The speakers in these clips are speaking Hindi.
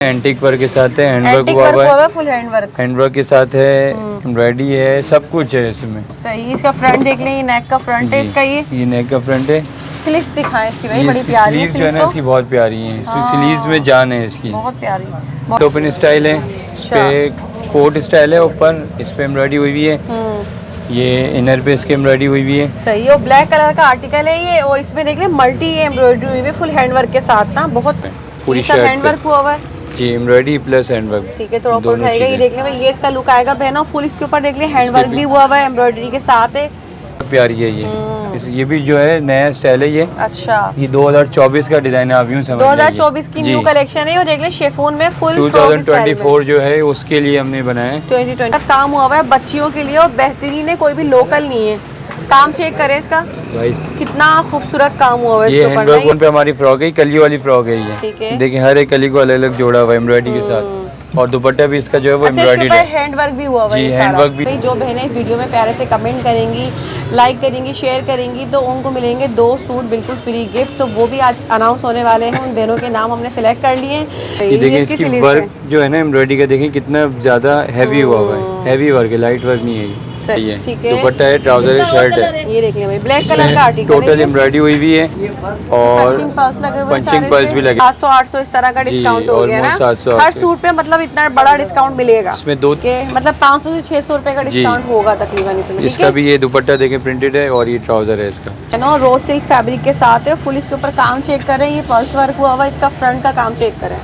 एंटीक वर्क के साथ है, हैंडवर्क हुआ है, फुल हैंडवर्क के साथ है, एम्ब्रॉयडरी है, सब कुछ है इसमें। सही। इसका फ्रंट देख लें, नेक का फ्रंट है इसका, ये नेक का फ्रंट है। स्लीव्स दिखाएं इसकी भाई, बड़ी प्यारी है। स्लीव्स जो है ना इसकी बहुत प्यारी है, स्लीव्स में जान है इसकी, बहुत प्यारी। टोपन स्टाइल है, इस पे कोट स्टाइल है, ऊपर इस पे एम्ब्रॉयडरी हुई हुई है, ये इनर पे इसकी एम्ब्रॉयडरी हुई हुई है। सही। और ब्लैक कलर का आर्टिकल है ये, और इसमें देख लें मल्टी एम्ब्रॉयडरी हुई है फुल हैंडवर्क के साथ ना, बहुत पूरी सब हैंडवर्क हुआ है जी, एम्ब्रॉयडरी प्लस हैंडवर्क। ठीक है, थोड़ा ऊपर उठाएगा, ये देख लें भाई, ये इसका लुक आएगा बहनों। फुल इसके ऊपर देख लें हैंडवर्क भी हुआ है, एम्ब्रॉयडरी के साथ है, प्यारी है ये भी जो है नया स्टाइल है ये। अच्छा, ये 2024 का डिजाइन है, आप यूं समझ 2024 की न्यू कलेक्शन है। और देख लें शेफून में फुल 2024 जो है उसके लिए हमने बनाया है। 2020 काम हुआ है बच्चियों के लिए, और बेहतरीन है, कोई भी लोकल नहीं है। काम चेक करें इसका भाई, कितना खूबसूरत काम हुआ है। ये हैंडवर्क पे हमारी फ्रॉक है, कली वाली फ्रॉक है ये। ठीक है, देखिए हर एक कली को अलग अलग जोड़ा हुआ है एम्ब्रॉयडरी के साथ, और दुपट्टा भी इसका जो है वो एम्ब्रॉयडरी है, हैंडवर्क भी हुआ है। हैंडवर्क भी। जो बहनें इस वीडियो में प्यारे से कमेंट करेंगी, लाइक करेंगी, शेयर करेंगी, तो उनको मिलेंगे 2 सूट बिल्कुल फ्री गिफ्ट। तो वो भी आज अनाउंस होने वाले हैं, उन बहनों के नाम हमने सिलेक्ट कर लिए हैं। ये देखिए इसकी वर्क जो है ना एम्ब्रॉयडरी का, देखिए कितना ज्यादा हैवी हुआ हुआ है, हैवी वर्क है, लाइट वर्क नहीं है। ठीक है, दुपट्टा है, ट्राउजर है, शर्ट है, ये देखिए भाई ब्लैक कलर का आर्टिकल, टोटल एम्ब्रॉयडरी हुई हुई है, और पंचिंग पर्स लगे हुए, पंचिंग पर्स भी लगे। 700-800 इस तरह का डिस्काउंट हो गया ना 700 हर सूट पे, मतलब इतना बड़ा डिस्काउंट मिलेगा इसमें। दो मतलब 500 से 600 रुपए का डिस्काउंट होगा तकरीबन इसमें। इसका भी ये दुपट्टा देखें प्रिंटेड है, और ये ट्राउजर है इसका नो रोज सिल्क फैब्रिक के साथ है। फुल इसके ऊपर काम चेक करें, ये पर्स वर्क हुआ हुआ, इसका फ्रंट का काम चेक करें,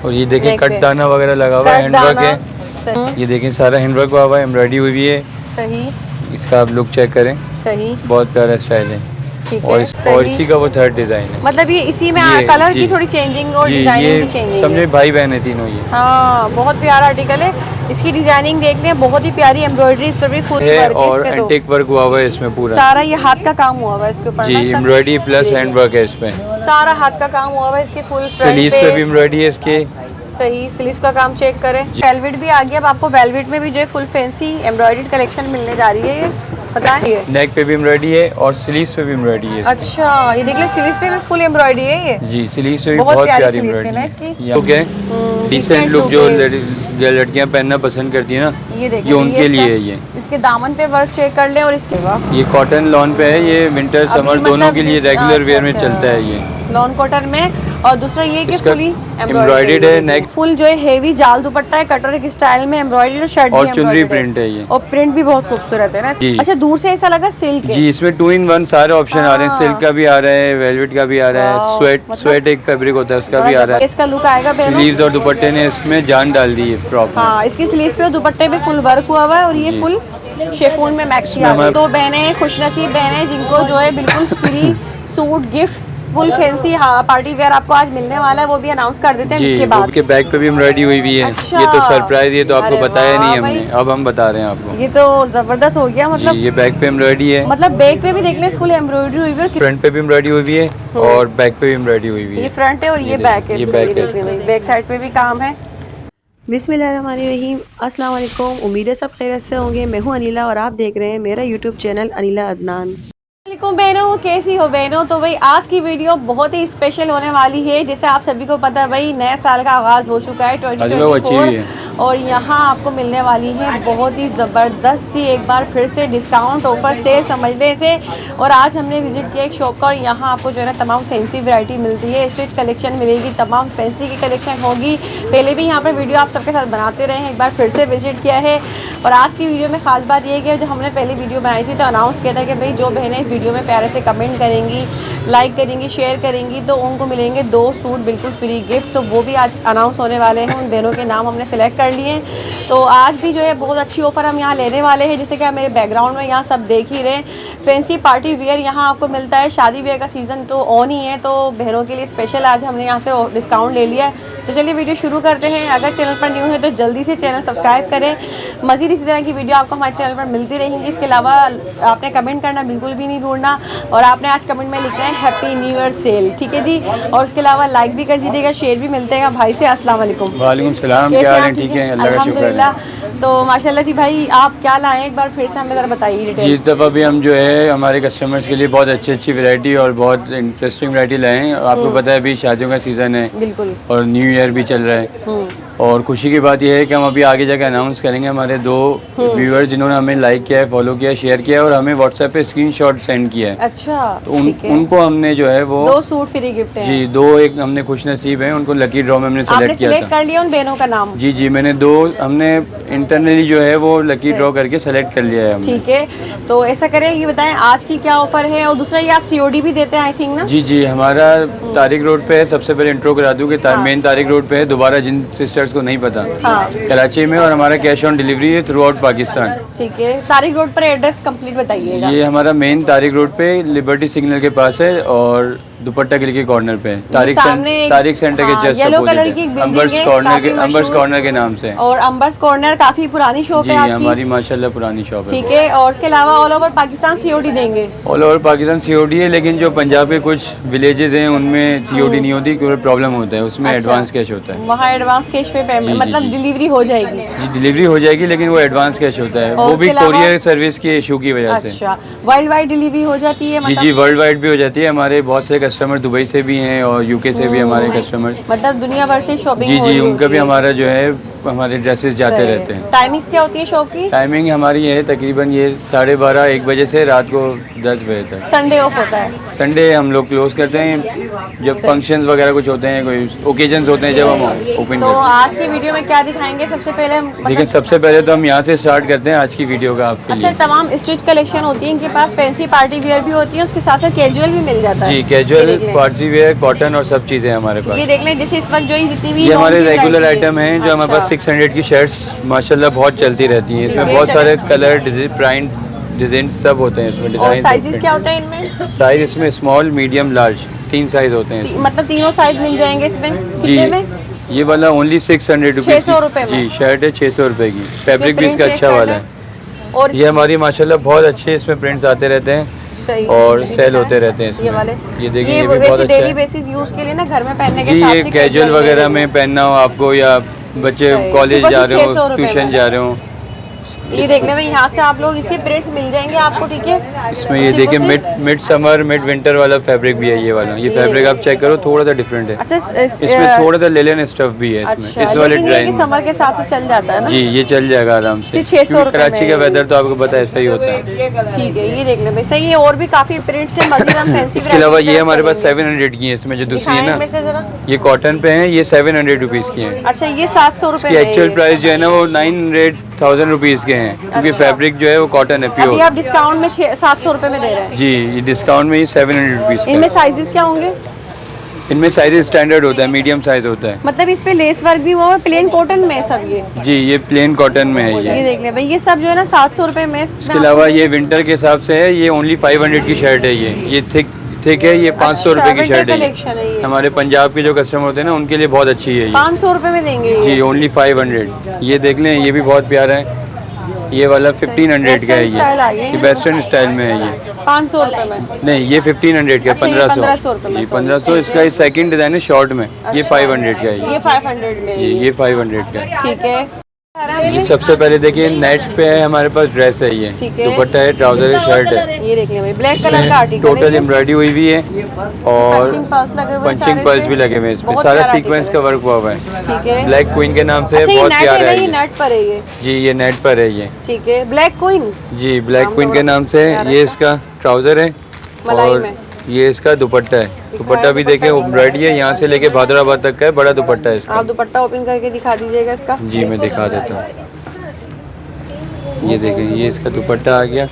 और ये देखें कट दाना वगैरह लगा हुआ है, हैंडवर्क है, ये देखें सारा हैंडवर्क हुआ हुआ है, एम्ब्रॉयडरी हुई हुई है। सही, इसका आप लुक चेक करें, सही, बहुत प्यारा स्टाइल है। और इसी का वो थर्ड डिजाइन है, मतलब ये इसी में कलर की थोड़ी चेंजिंग और डिजाइनिंग की चेंजिंग, समझे भाई बहन है तीनों ये। हाँ, बहुत प्यारा आर्टिकल है, इसकी डिजाइनिंग देख लें, बहुत ही प्यारी एम्ब्रॉयडरी इस पर भी फुल वर्क है, और एंटीक वर्क हुआ हुआ है इसमें पूरा, सारा ये हाथ का काम हुआ हुआ है इसके ऊपर जी, एम्ब्रॉयडरी प्लस हैंडवर्क है इसमें, सारा हाथ का काम हुआ हुआ है इसके फुल स्लीव्स पे भी एम्ब्रॉयडरी है इसके। सही, स्लीव्स का काम चेक करें। वेलवेट भी आ गया, अब आपको वेलवेट में भी जो है फुल फैंसी एम्ब्रॉयडर्ड कलेक्शन मिलने जा रही है, ये पता है। नेक पे भी एम्ब्रॉयडरी है और स्लीव्स पे भी एम्ब्रॉयडरी है। अच्छा, ये देख ले स्लीव्स पे भी फुल एम्ब्रॉयडरी है ये जी, स्लीव्स पे भी बहुत प्यारी एम्ब्रॉयडरी है इसकी। ओके, डिसेंट लुक जो लड़कियां पहनना पसंद करती है ना, ये उनके लिए है। ये इसके दामन पे वर्क चेक कर ले, और इसके ये कॉटन लॉन पे है, ये विंटर समर दोनों के लिए रेगुलर वेयर में चलता है ये लॉन कॉटन में। और दूसरा ये कि फुली एम्ब्रॉयडर्ड है, नेक फुल जो है हेवी जाल दुपट्टा है, कटोरे के स्टाइल में एम्ब्रॉयडरी, और शर्ट और चुनरी प्रिंट है ये, और प्रिंट भी बहुत खूबसूरत है ना। अच्छा, दूर से ऐसा लगा सिल्क है जी, इसमें 2 in 1 सारे ऑप्शन आ रहे हैं, सिल्क का भी आ रहा है, वेलवेट का भी आ रहा है, स्वेट एक फैब्रिक होता है उसका भी आ रहा है। इसका लुक आएगा, स्लीव्स और दुपट्टे ने इसमें जान डाल दी है प्रॉपर। हाँ, इसकी स्लीव्स पे और दुपट्टे पे फुल वर्क हुआ हुआ है, और ये फुल शेफून में मैक्सी आ गई। तो बहनें खुशनसीब बहनें जिनको जो है बिल्कुल free suit gift full fancy party wear आपको आज मिलने वाला है, वो भी अनाउंस कर देते हैं इसके बाद। के बैग पे भी एम्ब्रॉयडरी हुई हुई है। अच्छा, ये तो सरप्राइज, ये तो आपको बताया नहीं हमने, अब हम बता रहे हैं आपको। ये तो जबरदस्त हो गया, मतलब ये बैग पे एम्ब्रॉयडरी है, मतलब बैग पे भी देख ले फुल एम्ब्रॉयडरी हुई है, फ्रंट पे भी एम्ब्रॉयडरी हुई है, और बैक पे भी एम्ब्रॉयडरी हुई है। ये फ्रंट है और ये बैक है, बैक साइड पे भी काम है। बिस्मिल्लाहिर्रहमानिर्रहीम, अस्सलाम वालेकुम। उम्मीद है सब खैरियत से होंगे। मैं हूं अनिला और आप देख रहे हैं मेरा यूट्यूब चैनल अनिला अदनान। बहनों, कैसी हो बहनों? तो भाई आज की वीडियो बहुत ही स्पेशल होने वाली है। जैसे आप सभी को पता है भाई, नए साल का आगाज़ हो चुका है 2024, और यहाँ आपको मिलने वाली है बहुत ही ज़बरदस्त सी एक बार फिर से डिस्काउंट ऑफर सेल समझने से। और आज हमने विजिट किया एक शॉप का, और यहाँ आपको जो है ना तमाम फैंसी वैरायटी मिलती है, स्ट्रीट कलेक्शन मिलेगी, तमाम फैंसी की कलेक्शन होगी। पहले भी यहाँ पर वीडियो आप सबके साथ बनाते रहे हैं, एक बार फिर से विजिट किया है। और आज की वीडियो में ख़ास बात यह है कि जब हमने पहले वीडियो बनाई थी तो अनाउंस किया था कि भाई जो बहनें वीडियो में प्यारे से कमेंट करेंगी, लाइक करेंगी, शेयर करेंगी, तो उनको मिलेंगे 2 सूट बिल्कुल फ्री गिफ्ट। तो वो भी आज अनाउंस होने वाले हैं, उन बहनों के नाम हमने सेलेक्ट कर लिए हैं। तो आज भी जो है बहुत अच्छी ऑफ़र हम यहाँ लेने वाले हैं। जैसे कि आप मेरे बैकग्राउंड में यहाँ सब देख ही रहे हैं, फैंसी पार्टी वेयर यहाँ आपको मिलता है। शादी ब्याह का सीज़न तो ऑन ही है, तो बहनों के लिए स्पेशल आज हमने यहाँ से डिस्काउंट ले लिया है। तो चलिए वीडियो शुरू करते हैं। अगर चैनल पर न्यू है तो जल्दी से चैनल सब्सक्राइब करें। मज़ीद इसी तरह की वीडियो आपको हमारे चैनल पर मिलती रहेंगी। इसके अलावा आपने कमेंट करना बिल्कुल भी नहीं भूलना, और आपने आज कमेंट में लिखना है है हैप्पी न्यू ईयर सेल, ठीक है जी। और उसके अलावा लाइक भी कर दीजिएगा, शेयर भी मिलते हैं भाई से। अस्सलाम वालेकुम। वालेकुम सलाम, क्या हाल है? ठीक है, अल्लाह का शुक्र है। तो माशाल्लाह जी भाई, आप क्या लाए एक बार फिर से हमें ज़रा बताइए डिटेल। जी, इस दफ़ा भी हम जो है हमारे कस्टमर्स के लिए बहुत अच्छी वैरायटी और बहुत इंटरेस्टिंग वैरायटी लाए हैं। आपको पता है अभी शादियों का सीज़न है, बिल्कुल, और न्यू ईयर भी चल रहा है। और खुशी की बात यह है कि हम अभी आगे जाकर अनाउंस करेंगे हमारे 2 व्यूअर्स जिन्होंने हमें लाइक किया है, फॉलो किया है, शेयर किया है और हमें व्हाट्सएप पे स्क्रीनशॉट सेंड किया है। अच्छा, तो उनको हमने जो है वो 2 सूट फ्री गिफ्ट है जी, 2 एक हमने खुश नसीब हैं, उनको लकी ड्रॉ में हमने सेलेक्ट किया था। कर लिया उन बहनों का नाम? जी, मैंने 2 हमने इंटरनली जो है वो लकी ड्रॉ करके सेलेक्ट कर लिया है हमने। ठीक है, तो ऐसा करें, ये बताएं आज की क्या ऑफर है, और दूसरा ये आप सीओडी भी देते हैं आई थिंक ना? जी, हमारा तारिक रोड पे है। सबसे पहले इंट्रो करा दूं कि मेन तारिक रोड पे है, दोबारा जिन सिस्टर्स को नहीं पता, कराची में, और हमारा कैश ऑन डिलीवरी है थ्रू आउट पाकिस्तान। ठीक है, तारिक रोड पर एड्रेस कंप्लीट बताइएगा। ये हमारा मेन तारिक रोड पे लिबर्टी सिग्नल के पास है और दुपट्टा गिल के कॉर्नर पे है। तारिक सेंटर के जस्ट येलो कलर की अंबर्स कॉर्नर के नाम से। और अंबर्स कॉर्नर काफी पुरानी शॉप है आपकी? हमारी माशाल्लाह पुरानी शॉप है। ठीक है, और उसके अलावा ऑल ओवर पाकिस्तान सीओडी देंगे? ऑल ओवर पाकिस्तान सीओडी है, लेकिन जो पंजाब के कुछ विलेजेस हैं उनमें सीओडी नहीं होती, क्योंकि प्रॉब्लम होता है, उसमें एडवांस कैश होता है। वहाँ एडवांस कैश पे पेमेंट, मतलब डिलीवरी हो जाएगी? जी, डिलीवरी हो जाएगी, लेकिन वो एडवांस कैश होता है, वो भी कोरियर सर्विस के इशू की वजह से। अच्छा, वर्ल्ड वाइड डिलीवरी हो जाती है? जी, वर्ल्ड वाइड भी हो जाती है। हमारे बहुत से कस्टमर दुबई से भी हैं और यूके से भी हमारे कस्टमर, मतलब दुनिया भर से शॉपिंग। जी, उनका भी हमारा जो है हमारे ड्रेसेस जाते रहते हैं। टाइमिंग्स क्या होती है शॉप की? टाइमिंग हमारी है तकरीबन ये 12:30-1 बजे से रात को 10 बजे तक। संडे ऑफ होता है? संडे हम लोग क्लोज करते हैं जब फंक्शंस वगैरह कुछ होते हैं, कोई ओकेजन्स होते हैं, जब हम ओपन। तो आज की वीडियो में क्या दिखाएंगे सबसे पहले हम? देखिए, सबसे पहले तो हम यहाँ से स्टार्ट करते हैं आज की वीडियो का आपके लिए। अच्छा, तमाम स्टिच कलेक्शन होती है इनके पास, फैंसी पार्टी वेयर भी होती है, उसके साथ साथ कैजुअल भी मिल जाता है? जी, कैजुअल, पार्टी वेयर, कॉटन और सब चीज़ें हमारे पास। ये देख लें, जैसे इस वक्त जो जितनी भी ये हमारे रेगुलर आइटम हैं, जो हमारे पास 600 की शर्ट्स माशाल्लाह बहुत चलती रहती हैं। इसमें बहुत सारे कलर, डिजाइन, सब होते हैं इसमें। डिजाइन साइजेस क्या होते हैं इनमें? साइज इसमें स्मॉल, मीडियम, लार्ज, 3 साइज होते हैं। मतलब तीनों साइज मिल जाएंगे इसमें? कितने में? ये वाला ओनली 600 रुपीज़, 600 रुपए में। जी, शर्ट है 600 रुपए की। फैब्रिक भी इसका अच्छा वाला है, और ये हमारी माशाल्लाह बहुत अच्छे इसमें प्रिंट्स आते रहते हैं। सही, और सेल होते रहते हैं इसमें। ये वाले, ये देखिए, ये भी बहुत अच्छा है। डेली बेसिस यूज के लिए ना, घर में पहनने के जी, हिसाब ये से कैजुअल वगैरह में पहनना हो आपको, या बच्चे कॉलेज जा रहे हो, ट्यूशन जा रहे हो। ये देखने में यहाँ से आप लोग इसी प्रिंट्स मिल जाएंगे आपको, ठीक है? इसमें ये देखिए मिड समर, मिड विंटर वाला फैब्रिक भी है। ये वाला, ये फैब्रिक आप चेक करो, थोड़ा सा डिफरेंट है। अच्छा, इसमें थोड़ा सा लेलन स्टफ भी है इसमें, इस वाले डिजाइन। समर के हिसाब से चल जाता है ना? जी, ये चल जाएगा आराम से। 600 रुपए। कराची का वेदर तो आपको पता है ऐसा ही होता है। ठीक है, ये देखने में सही है। और भी काफी प्रिंट्स है, मजीद हम फैंसी। इसके अलावा ये हमारे पास 700 की है, इसमें जो दूसरी है ना, ये कॉटन पे है, ये 700 रुपीज़ की है। अच्छा, ये 700 रुपए। एक्चुअल प्राइस जो है ना वो 900,000 रुपीज़ के हैं, क्योंकि फैब्रिक जो है वो कॉटन है, प्योर। अभी आप डिस्काउंट में 700 रुपए में दे रहे हैं? जी, ये डिस्काउंट में ही 700 रुपीज़। इनमें साइजेस क्या होंगे? इनमें साइज स्टैंडर्ड होता है, मीडियम साइज होता है। मतलब इस पे लेस वर्क भी हुआ है, प्लेन कॉटन में सब ये? जी, ये प्लेन कॉटन में है। ये देख ले भाई, ये सब जो है ना 700 रुपए में। इसके अलावा ये विंटर के हिसाब से है, ये ओनली 500 की शर्ट है। ये थिक है, ये 500 रुपए की शर्ट है। हमारे पंजाब के जो कस्टमर होते हैं ना, उनके लिए बहुत अच्छी है। 500 रुपए में देंगे जी, ओनली 500। ये देख लें, ये भी बहुत प्यारा है। ये वाला 1500 का है, ये वेस्टर्न स्टाइल में है। ये 500 रुपए में नहीं, ये 1500 का, 1500 रुपए। 1500 इसका सेकंड डिजाइन है शॉर्ट में। ये 500 का है। ये 500 में जी, ये 500 का है। ठीक है। ये सबसे पहले देखिए, नेट पे है हमारे पास ड्रेस है। ये दुपट्टा है, ट्राउजर है, शर्ट है। ये देख लें, ब्लैक कलर का आर्टिकल, टोटल एम्ब्रॉयडरी हुई हुई है और पंचिंग पर्ल्स भी लगे हुए हैं इसमें। सारा सीक्वेंस का वर्क हुआ हुआ है। ठीक है, ब्लैक क्वीन के नाम से बहुत प्यारा है। ये नेट पर है ये? जी, ये नेट पर है ये। ठीक है, ब्लैक क्वीन। जी, ब्लैक क्वीन के नाम से। ये इसका ट्राउजर है और ये इसका दुपट्टा है। दुपट्टा भी देखें, एम्ब्रॉयडरी है, यहाँ से लेके भादराबाद तक का है, बड़ा दुपट्टा है इसका। आप दुपट्टा ओपन करके दिखा दीजिएगा इसका। जी, मैं दिखा देता हूँ। ये देखें, ये इसका दुपट्टा आ गया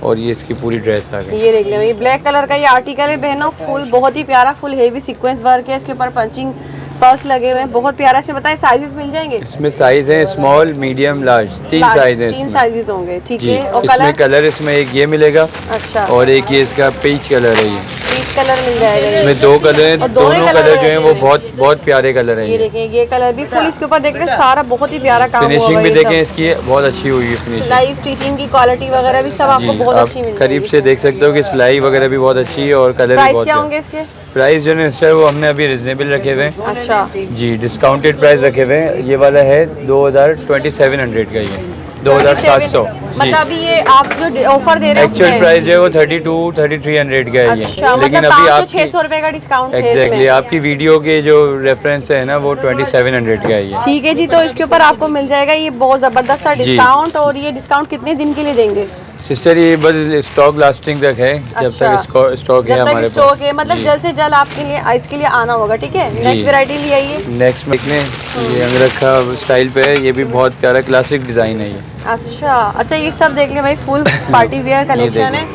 और ये इसकी पूरी ड्रेस आ गई। ये देख लें, ये ब्लैक कलर का ये आर्टिकल है बहनों, फुल बहुत ही प्यारा, फुल हेवी सीक्वेंस वर्क है। इसके ऊपर पंचिंग पर्स लगे हुए हैं, बहुत प्यारा से। बताएं, साइजेस मिल जाएंगे इसमें? साइज है स्मॉल, मीडियम, लार्ज, 3 साइज है। 3 साइजेस होंगे, ठीक है। और इसमें कलर इसमें एक ये मिलेगा। अच्छा, और एक ये इसका पीच कलर है। ये पीच कलर मिल जाएगा ये। इसमें 2 कलर हैं, और दोनों दोनों कलर कलर जो हैं वो अच्छे बहुत बहुत प्यारे कलर हैं। ये देखें ये कलर भी फुल इसके ऊपर देख रहे हैं, सारा बहुत ही प्यारा काम हुआ फिनिशिंग हुआ भी है देखें ये इसकी बहुत अच्छी हुई है सब। फिनिशिंग। सिलाई स्टिचिंग की क्वालिटी वगैरह भी सब आपको जी, बहुत आप अच्छी मिल करीब जाएगी। से देख सकते हो कि सिलाई वगैरह भी बहुत अच्छी है और कलर भी प्राइस बहुत क्या प्यारा। होंगे इसके? प्राइस जो है सर वो हमने अभी रिजनेबल रखे हुए हैं। अच्छा जी, डिस्काउंटेड प्राइस रखे हुए हैं। ये वाला है 2700 का, ये 2700। मतलब अभी ये आप जो ऑफर दे रहे हैं एक्चुअल उसमें? प्राइस जो है वो 32-3300 का है ये। अच्छा लेकिन मतलब अभी 500-600 रुपए का डिस्काउंट है एग्जैक्टली इसमें। आपकी वीडियो के जो रेफरेंस है ना वो 2700 का है ये। ठीक है जी, तो इसके ऊपर आपको मिल जाएगा ये बहुत ज़बरदस्त सा जी। डिस्काउंट। और ये डिस्काउंट कितने दिन के लिए देंगे? सिस्टर ये बस स्टॉक लास्टिंग तक है, जब अच्छा। तक स्टॉक है जब तक हमारे स्टॉक पास। है, मतलब जी। जल्द से जल्द आपके लिए इसके लिए आना होगा। ठीक है, नेक्स्ट वैरायटी ले आइए। नेक्स्ट देखने ये अंगरखा स्टाइल पे है, ये भी बहुत प्यारा क्लासिक डिज़ाइन है ये। अच्छा अच्छा, ये सब देख लें भाई, फुल पार्टी वेयर कलेक्शन है।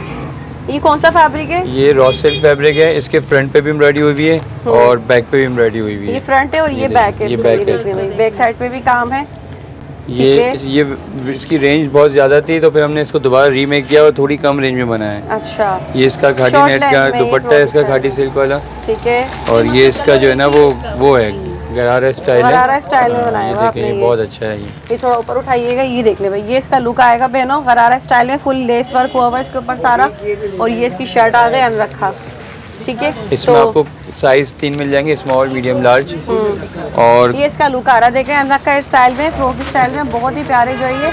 ये कौन सा फैब्रिक है? ये रॉ सिल्क फैब्रिक है, इसके फ्रंट पे भी एम्ब्रॉयडरी हुई है और बैक पे भी एम्ब्रॉयडरी हुई है। ये फ्रंट है और ये बैक है। ये इसमें, बैक ये है देख लें भाई, बैक साइड पे भी काम है। ये इसकी रेंज बहुत ज़्यादा थी तो फिर हमने इसको दोबारा रीमेक किया और थोड़ी कम रेंज में बनाया है। अच्छा ये इसका घाटी Short नेट का length में ये दुपट्टा है, इसका फ्रॉक घाटी सिल्क वाला। ठीक है, और ये इसका जो है ना वो है गरारा स्टाइल है। गरारा स्टाइल में हाँ, बनाया ये हुआ देखें आपने ये बहुत अच्छा है ये थोड़ा ऊपर उठाइएगा, ये देख ले भाई, ये इसका लुक आएगा बहनों, गरारा स्टाइल में फुल लेस वर्क हुआ हुआ है इसके ऊपर सारा। और ये इसकी शर्ट आ गई अनरखा। ठीक है, इसमें आपको साइज 3 मिल जाएंगे, स्मॉल मीडियम लार्ज। और ये इसका लुक आ रहा है, देखें अनरखा स्टाइल में, फ्रॉक स्टाइल में, बहुत ही प्यारे जो है ये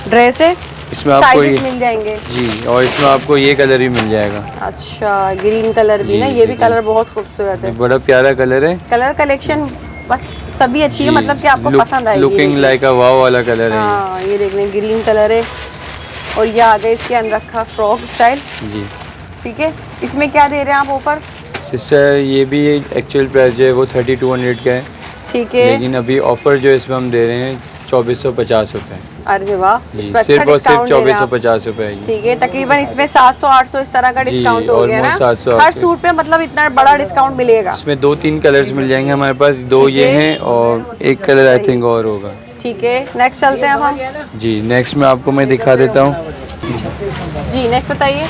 ड्रेस है। इसमें आपको साइजेस ये मिल जाएंगे। जी, और इसमें आपको ये कलर भी मिल जाएगा। अच्छा, ग्रीन कलर भी जी, ना, ये भी देखिए। कलर बहुत खूबसूरत है। बड़ा प्यारा कलर है। कलर कलेक्शन बस सभी अच्छी है, जी, मतलब कि आपको पसंद आएगी। लुकिंग लाइक अ वाव वाला कलर है हाँ, ये देख लें, ग्रीन कलर है। और ये आ गए इसके अंदर रखा फ्रॉक स्टाइल। जी ठीक है, इसमें क्या दे रहे हैं आप ऑफर? सिस्टर ये भी एक्चुअल प्राइस जो है वो 3200 का है, ठीक है, लेकिन अभी ऑफर जो है इसमें हम दे रहे हैं 2450 रुपये। अरे वाह, इस जी, पर अच्छा सिर्फ और सिर्फ डिस्काउंट दे रहे हैं आप। 2450 रुपये है ये। ठीक है, तकरीबन इसमें 700-800 इस तरह का जी, डिस्काउंट हो गया ना। almost 700, हर 800। सूट पे मतलब इतना बड़ा डिस्काउंट मिलेगा। इसमें 2-3 कलर्स मिल जाएंगे हमारे पास, 2 ठीक ये है। हैं और एक कलर आई थिंक और होगा। ठीक है, नेक्स्ट चलते हैं अब हम। जी, नेक्स्ट में आपको मैं दिखा देता हूँ। जी नेक्स्ट बताइए।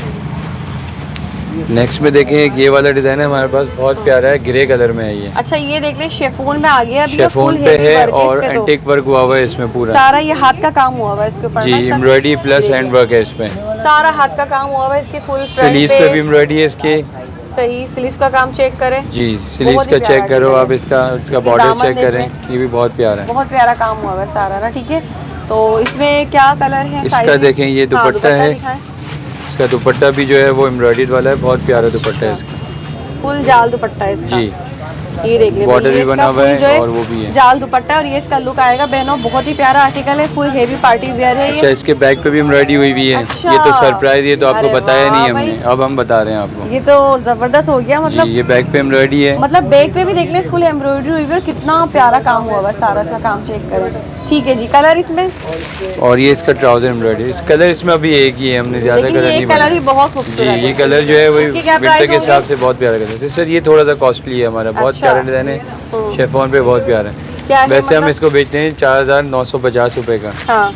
नेक्स्ट में देखें एक ये वाला डिज़ाइन है हमारे पास, बहुत प्यारा है, ग्रे कलर में है ये। अच्छा, ये देख लें, शेफून में आ गया अभी, शेफोन फुल पे हेवी है वर्क है और इस पे तो। एंटीक वर्क हुआ हुआ है इसमें पूरा। सारा ये हाथ का काम हुआ हुआ है इसके ऊपर जी, ना, इसका एम्ब्रॉयडरी प्लस हैंड वर्क है इसमें। सारा हाथ का काम हुआ हुआ है इसके फुल स्लीव्स पे भी एम्ब्रॉयडरी है इसके। सही, स्लीव्स का काम चेक करें। जी, स्लीव्स बहुत ही का प्यारा चेक करो डिज़ाइन आप, है। इसका इसके बॉर्डर दामन चेक देख करें, लें। ये भी बहुत प्यारा है। बहुत प्यारा काम हुआ हुआ है सारा ना। ठीक है, तो इसमें क्या कलर है? इसका sizes? देखें, ये हाँ, दुपट्टा है। दिखाएं। इसका दुपट्टा भी जो है वो एम्ब्रॉयडरी वाला है, बहुत प्यारा दुपट्टा है इसका। फुल जाल दुपट्टा है इसका। जी, ये देख ले, बॉर्डर ये भी इसका बना हुआ full है जो और वो भी है। जाल दुपट्टा है और ये इसका लुक आएगा बहनों, बहुत ही प्यारा आर्टिकल है, फुल हेवी पार्टी वेयर है अच्छा, ये। इसके बैक पे भी एम्ब्रॉयडरी हुई हुई है। अच्छा। ये तो सरप्राइज, ये तो आपको अरे बताया वाह नहीं हमने, भाई। अब हम बता रहे हैं आपको। ये तो जबरदस्त हो गया, जी, मतलब ये बैक पे एम्ब्रॉयडरी है। मतलब बैक पे भी देख ले, फुल एम्ब्रॉयडरी हुई है और कितना प्यारा काम हुआ हुआ है, सारा सा काम चेक करें। ठीक है जी, कलर इसमें? और ये इसका ट्राउजर एम्ब्रॉयडरी, इस कलर इसमें अभी एक ही है, हमने ज़्यादा लेकिन कलर ये नहीं कलर बनाया। ही बहुत जी, खूबसूरत है। ये कलर जो है वही इसके क्या विंटर प्राइस के हिसाब होंगे? से बहुत प्यारा कलर है। सिस्टर ये थोड़ा सा कॉस्टली है हमारा, बहुत अच्छा। प्यारा डिज़ाइन है, शेफॉन पे बहुत प्यारा क्या है। है वैसे हम मतलब? इसको बेचते हैं 4950 रुपये का, हाँ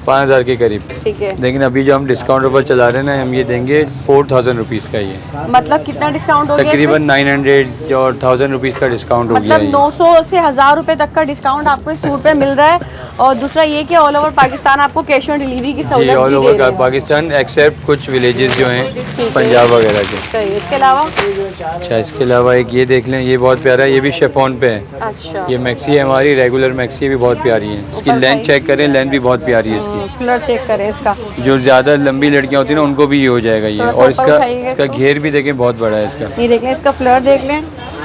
5000 के करीब। ठीक है, लेकिन अभी जो हम डिस्काउंट ऑफर चला रहे हैं ना, हम ये देंगे 4000 रुपीज़ का ये, मतलब कितना डिस्काउंट हो गया इसमें? तकरीबन 900 और 1000 रुपीज़ का डिस्काउंट हो गया मतलब है। 900 से 1000 रुपए तक का डिस्काउंट आपको इस सूट पे मिल रहा है। और दूसरा ये कि ऑल ओवर पाकिस्तान आपको कैश ऑन डिलीवरी की जी, सहूलत ऑल भी दे ओवर रहे हैं। पाकिस्तान एक्सेप्ट कुछ विलेजेस जो हैं है। पंजाब वगैरह के। सही, इसके अलावा? अच्छा, इसके अलावा एक ये देख लें, ये बहुत प्यारा है, ये भी शेफॉन पे है। अच्छा, ये मैक्सी है हमारी, रेगुलर मैक्सी भी बहुत प्यारी है। इसकी ऊपर लेंथ भाई। चेक करें, लेंथ भी बहुत प्यारी है इसकी। फ्लर चेक करें इसका। जो ज़्यादा लंबी लड़कियां होती हैं ना, उनको भी ये हो जाएगा ये। थोड़ा सा और ऊपर इसका उठाइएगा इसका इसको। घेर भी देखें, बहुत बड़ा है इसका। ये देख लें, इसका फ्लर देख लें,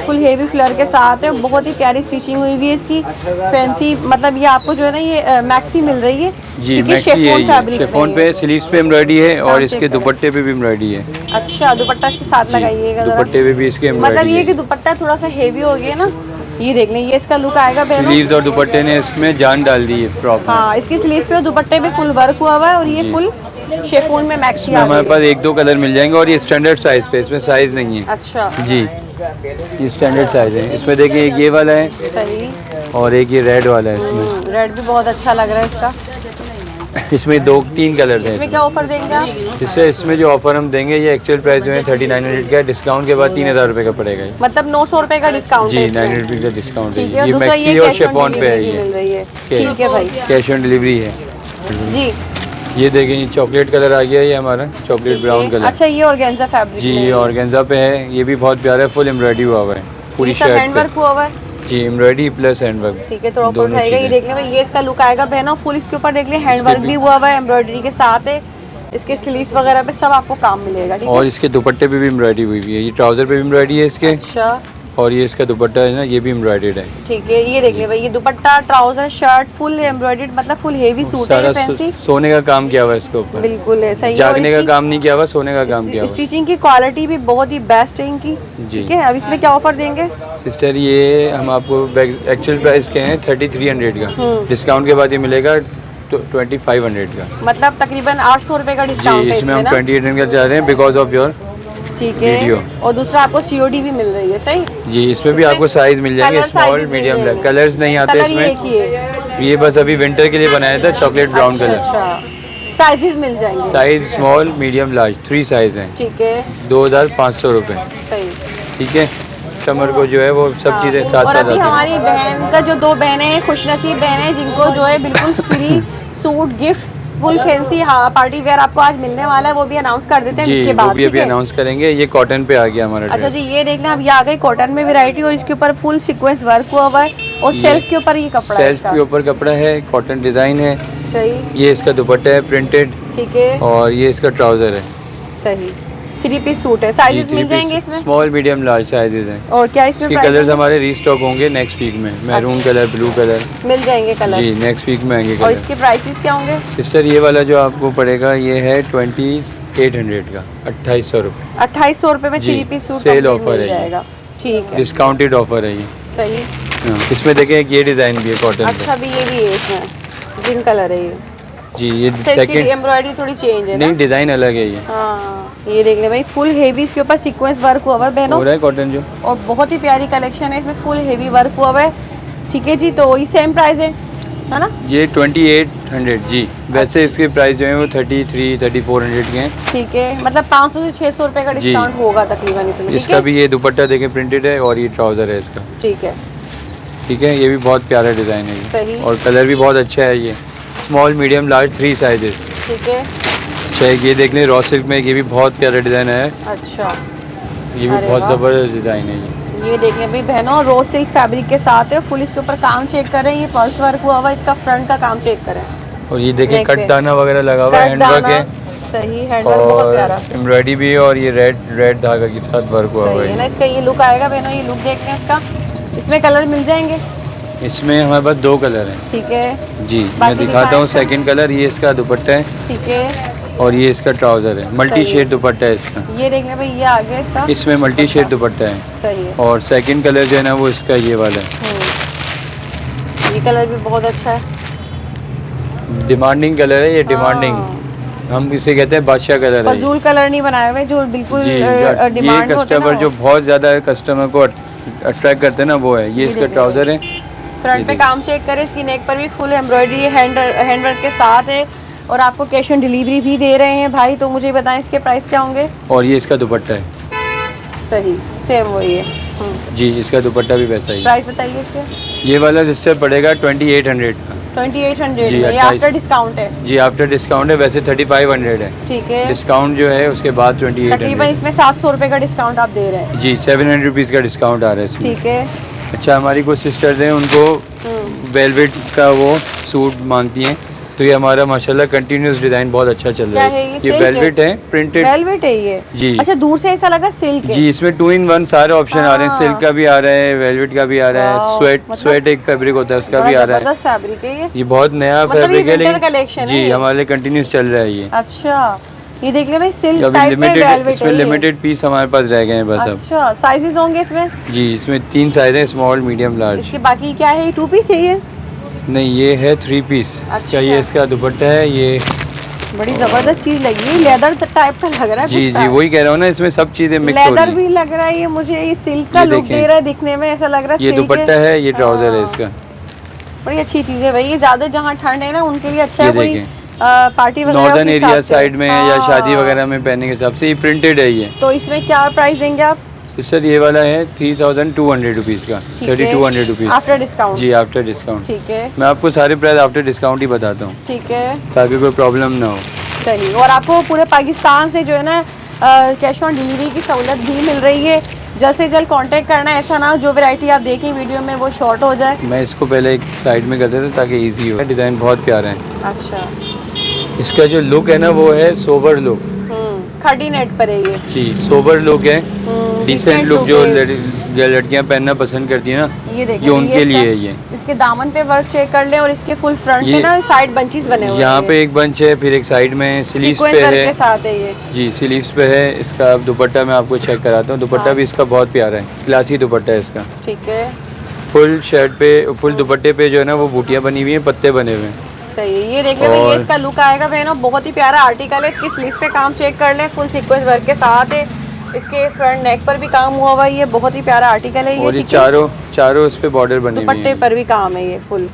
फुल हेवी फ्लर के साथ है, बहुत ही प्यारी स्टिचिंग हुई हुई है इसकी, फैंसी। मतलब ये आपको जो है ना ये मैक्सी मिल रही है। जी, ठीक है, मैक्सी शेफॉन है, फैब्रिक शेफॉन में पे ये। स्लीव्स पे एम्ब्रॉयडरी है और हाँ, इसके चेक करें। दुपट्टे पे भी एम्ब्रॉयडरी है। अच्छा, दुपट्टा इसके साथ लगाइएगा जरा। दुपट्टे पे भी इसके मतलब एम्ब्रॉयडरी ये कि है। दुपट्टा थोड़ा सा हेवी हो गया ना। ये देख लें, ये इसका लुक आएगा बहनों। स्लीव्स और दुपट्टे ने इसमें जान डाल दी है फ्रॉक में। हाँ, इसकी स्लीव्स पे और दुपट्टे पे फुल वर्क हुआ हुआ है और ये जी। फुल शेफून में मैक्सी इसमें आ हमारे गई पास है। 1-2 कलर मिल जाएंगे और ये स्टैंडर्ड साइज पे, इसमें साइज नहीं है। अच्छा जी, ये स्टैंडर्ड साइज है। इसमें देखिए एक ये वाला है सही। और एक ये रेड वाला है इसमें। रेड भी बहुत अच्छा लग रहा है इसका। इसमें 2-3 कलर हैं। इसमें क्या ऑफर देंगे आप? इसमें जो ऑफर हम देंगे ये एक्चुअल प्राइस जो है 3900 का है, डिस्काउंट के बाद 3000 रुपये का पड़ेगा ये। मतलब 900 रुपए का डिस्काउंट जी है इसमें। 900 रुपये का डिस्काउंट है। ठीक है, और ये दूसरा मैक्सी ये और कैश ऑन शिफॉन पे है डिलीवरी मिल रही है। ठीक है भाई। कैश ऑन डिलीवरी है जी। ये देखें, ये चॉकलेट कलर आ गया, ये हमारा चॉकलेट ब्राउन कलर। अच्छा, ये ऑर्गेन्जा फैब्रिक जी में ये है। ऑर्गेन्जा पे है, ये भी बहुत प्यारा है, फुल एम्ब्रॉयडरी हुआ हुआ है पूरी ये सब शर्ट हैंडवर्क पे। हुआ हुआ है। जी एम्ब्रॉयडरी प्लस हैंडवर्क। ठीक है, थोड़ा ऊपर दोनों उठाएगा, ये चीज़ें। देख लें भाई, ये इसका लुक आएगा बहनों फुल। इसके ऊपर देख लें हैंडवर्क भी हुआ हुआ है, एम्ब्रॉयडरी के साथ है। इसके स्लीव्स वगैरह पे सब आपको काम मिलेगा। ठीक और है। इसके दुपट्टे पे भी एम्ब्रॉयडरी हुई हुई है, ये ट्राउजर पे भी एम्ब्रॉयडरी है इसके, अच्छा, और ये इसका दुपट्टा है ना ये भी एम्ब्रॉयडर्ड है। ठीक है, ये देख ले भाई, ये दुपट्टा, ट्राउजर, शर्ट फुल एम्ब्रॉयडर्ड, मतलब फुल हेवी सूट है सारा ये फैंसी। सोने का काम किया हुआ है इसके ऊपर, बिल्कुल है, सही है। जागने का काम नहीं किया हुआ, सोने का काम किया हुआ है। स्टिचिंग की क्वालिटी भी बहुत ही बेस्ट है इनकी। जी। ठीक है, अब इसमें क्या ऑफर देंगे? सिस्टर ये हम आपको एक्चुअल प्राइस के हैं 3300 का, डिस्काउंट के बाद ये मिलेगा 2500 का। मतलब तकरीबन 800 रुपए का जी डिस्काउंट है इसमें इसमें हम ना। 2800 का जा रहे हैं बिकॉज ऑफ योर। ठीक है, वीडियो। और दूसरा आपको सीओडी भी मिल रही है, सही। जी इसमें भी इसमें आपको साइज मिल जाएंगे, कलर स्मॉल sizes मिल मीडियम जाएंगे। कलर्स नहीं आते कलर ये एक इसमें, ही है। ये बस अभी विंटर के लिए बनाया था, चॉकलेट ब्राउन अच्छा, कलर। अच्छा, साइजेस मिल जाएंगे। Size small medium large 3 size हैं, ठीक है, 2500 रुपये। सही। ठीक है, कस्टमर को जो है वो सब चीज़ें साथ और साथ अभी आती हैं। हमारी बहन का जो 2 बहनें हैं, खुशनसीब बहनें हैं, जिनको जो है बिल्कुल free suit gift full fancy party wear आपको आज मिलने वाला है, वो भी अनाउंस कर देते हैं जी इसके वो बाद। भी ठीक अभी है। अनाउंस करेंगे। ये कॉटन पे आ गया हमारा अच्छा ड्रेस। जी, ये देखना, अब ये आ गई कॉटन में वैरायटी, और इसके ऊपर फुल सीक्वेंस वर्क हुआ हुआ है, और सेल्फ के ऊपर ये कपड़ा है सेल्फ इसका। के ऊपर कपड़ा है, कॉटन डिज़ाइन है। सही। ये इसका दुपट्टा है प्रिंटेड, ठीक है, और ये इसका ट्राउज़र है। सही। 3 पीस सूट है, साइजेस मिल जाएंगे इसमें। स्मॉल मीडियम लार्ज साइजेस हैं। और क्या इसमें इसके प्राइस कलर्स हमारे रीस्टॉक होंगे नेक्स्ट वीक में, मैरून कलर, ब्लू कलर। मिल जाएंगे कलर? जी नेक्स्ट वीक में आएंगे और कलर। इसके प्राइसेस क्या होंगे? सिस्टर ये वाला जो आपको पड़ेगा ये है 2800 का, 2800 रुपये। 2800 रुपए में जी, 3 piece suit sale complete offer मिल है ये। जाएगा। ठीक है, डिस्काउंटेड ऑफर है ये। सही। हाँ, इसमें देखें एक ये डिज़ाइन भी है कॉटन अच्छा, पे। भी ये भी है इसमें, जिन कलर है ये। जी ये अच्छा, इसकी सेकंड एम्ब्रॉयडरी थोड़ी चेंज है ना? नहीं, डिज़ाइन अलग है ये। हाँ, ये देख ले भाई, फुल हेवी इसके ऊपर सीक्वेंस वर्क हुआ हुआ है हो बहनों, रहा है कॉटन जो। और बहुत ही प्यारी कलेक्शन है, इसमें फुल हेवी वर्क हुआ हुआ है। ठीक है जी, तो ये सेम प्राइस है ना? ये 2800 जी। वैसे इसके प्राइस जो है वो 3400 के हैं। ठीक है, मतलब 500 से 600 रुपए का जी। डिस्काउंट होगा तकरीबन इसमें। ठीक इसका है, भी ये दुपट्टा देखें प्रिंटेड है, और ये ट्राउज़र है इसका। ठीक है, ठीक है, ये भी बहुत प्यारा डिज़ाइन है सही। ये, और कलर भी बहुत अच्छा है। ये स्मॉल मीडियम लार्ज 3 साइजेस। ठीक है। अच्छा एक ये देख लें रॉ सिल्क में, ये भी बहुत प्यारा डिज़ाइन है, अच्छा, ये भी अरे बहुत वाह। ज़बरदस्त डिज़ाइन है ये। ये देखिए भाई बहनों, रोज सिल्क फैब्रिक के साथ है, फुल इसके ऊपर काम चेक करें, ये पल्स वर्क हुआ हुआ है, इसका फ्रंट का काम चेक करें। और ये देखें नेक पे। कट दाना वगैरह लगा हुआ है, कट हैंडवर्क दाना, है, सही, हैंडवर्क बहुत और प्यारा। एम्ब्रॉयडरी भी है, और ये रेड धागा के साथ वर्क हुआ हुआ सही है ना, है। इसका ये लुक आएगा बहनों, ये लुक देखते हैं इसका। इसमें कलर मिल जाएंगे? इसमें हमारे पास 2 कलर हैं। ठीक है, जी मैं बाकी दिखाता हूँ। दिखाएं सेकंड कलर ये इसका दुपट्टा है, ठीक है। और ये इसका ट्राउज़र है, मल्टी सही है। शेड दुपट्टा है इसका। ये देख लें भाई, ये आ गया इसका। इसमें मल्टी शेड दुपट्टा है, सही है। और सेकंड कलर जो है ना वो इसका ये वाला है, ये कलर भी बहुत अच्छा है, डिमांडिंग कलर है ये, डिमांडिंग हाँ। हम इसे कहते हैं बादशाह कलर है ये। फजूल कलर नहीं बनाए हुए, जो बिल्कुल जी डिमांड ये होते हैं कस्टमर ना जो बहुत ज़्यादा कस्टमर को अट्रैक्ट करते हैं ना वो है। ये इसका देखिए। ट्राउज़र है, फ्रंट ये पे देखिए। काम चेक करें, इसकी नेक पर भी फुल एम्ब्रॉयडरी हैंडवर्क के साथ है, और आपको कैश ऑन डिलीवरी भी दे रहे हैं भाई। तो मुझे बताएं इसके प्राइस क्या होंगे? और ये इसका दुपट्टा है। सही, सेम वही है। जी इसका दुपट्टा भी वैसा ही है। प्राइस बताइए इसके। ये वाला सिस्टर पड़ेगा 2800 का। 2800 जी, ये 28 आफ्टर डिस्काउंट है। जी आफ्टर डिस्काउंट है, वैसे 3500 है। ठीक है, डिस्काउंट जो है उसके बाद तकरीबन 2800। इसमें 700 रुपए का डिस्काउंट आप दे रहे हैं। जी 700 रुपीज़ का डिस्काउंट आ रहा है इसमें। ठीक है। अच्छा हमारी कुछ सिस्टर्स हैं उनको वेलवेट का वो सूट मांगती हैं, तो ये हमारा माशाल्लाह कंटिन्यूस डिज़ाइन बहुत अच्छा चल रहा क्या है ये? ये सिल्क वेलवेट है, प्रिंटेड। वेलवेट है ये? जी। अच्छा, दूर से ऐसा लगा सिल्क है। जी इसमें 2 in 1 सारे ऑप्शन आ रहे हैं, हाँ। सिल्क का भी आ रहा है, वेलवेट का भी आ रहा है, वाओ, स्वेट मतलब स्वेट एक फैब्रिक होता है उसका बड़ा भी आ रहा है। जबरदस्त फैब्रिक है ये। ये बहुत नया मतलब ये फैब्रिक है, winter लेकिन collection है जी ये? हमारे कंटिन्यूस चल रहा है ये। अच्छा, ये देख ले भाई, सिल्क अभी टाइप में लिमिटेड, वेलवेट इसमें है ये। लिमिटेड पीस हमारे पास रह गए हैं बस अब। अच्छा, साइजेस होंगे इसमें? जी इसमें 3 साइज हैं, स्मॉल मीडियम लार्ज। इसके बाकी क्या है? 2 पीस है ये? नहीं ये है 3 पीस। अच्छा। इसका ये इसका दुपट्टा है ये। बड़ी जबरदस्त चीज लगी है, लेदर टाइप का लग रहा है। जी जी वही कह रहा हूँ ना, इसमें सब चीज़ें मिक्स हो लेदर रही भी हैं। लग रहा है ये मुझे, ये सिल्क का ये लुक देखें। दे रहा है, दिखने में ऐसा लग रहा है ये सिल्क दुपट्टा है, ये ट्राउज़र है हाँ। इसका। बड़ी अच्छी चीज़ है भाई, ये ज़्यादा जहाँ ठंड है ना उनके लिए अच्छा है। ये कोई देखें, पार्टी वगैरह नॉर्दर्न के एरिया हिसाब से। साइड में या हाँ। शादी वगैरह में पहनने के हिसाब से ये प्रिंटेड है ये। तो इसमें क्या प्राइस देंगे आप? सिस्टर ये वाला है 3200 रुपीज़ का, 3200 रुपीज़ आफ्टर डिस्काउंट। जी, आफ्टर डिस्काउंट। ठीक है, मैं आपको सारे प्राइस आफ्टर डिस्काउंट ही बताता हूँ ठीक है, ताकि कोई प्रॉब्लम ना हो। सही। और आपको पूरे पाकिस्तान से जो है ना कैश ऑन डिलीवरी की सहूलत भी मिल रही है। जल्द से जल्द कांटेक्ट करना, ऐसा ना हो जो वैरायटी आप देखें वीडियो में वो शॉर्ट हो जाए। मैं इसको पहले एक साइड में कर देता ताकि इजी हो। डिज़ाइन बहुत प्यारा है। अच्छा, इसका जो लुक है ना वो है सोबर लुक। खड़ी नेट पर है ये। जी, सोबर लुक है, डिसेंट decent लुक look जो है। लड़कियां पहनना पसंद करती है ना, ये देखिए, ये उनके लिए है इसका- ये। इसके दामन पे वर्क चेक कर लें और इसके फुल फ्रंट पे ये- ना साइड बंचेस बने हुए हैं। यहाँ पे एक बंच है, फिर एक साइड में स्लीव्स सीक्वेंस पे वर्क है। के साथ है ये। जी, स्लीव्स पे है। इसका अब दुपट्टा मैं आपको चेक कराता हूँ। दुपट्टा हाँ। भी इसका बहुत प्यारा है, क्लासी दुपट्टा है इसका। ठीक है, फुल शर्ट पे, फुल दुपट्टे पे जो है ना वो बूटियाँ बनी हुई हैं, पत्ते बने हुए हैं। सही है। ये देख ले भाई, ये और- इसका लुक आएगा बहनों, बहुत ही प्यारा आर्टिकल है। इसकी स्लीव्स पे काम चेक कर लें, फुल सीक्वेंस वर्क के साथ है। इसके फ्रंट नेक पर भी काम हुआ हुआ है। ये बहुत ही प्यारा आर्टिकल है ये। और ये ठीक है? चारों उस पे बॉर्डर बने हुए दुपट्टे हैं। पर भी काम है ये फुल।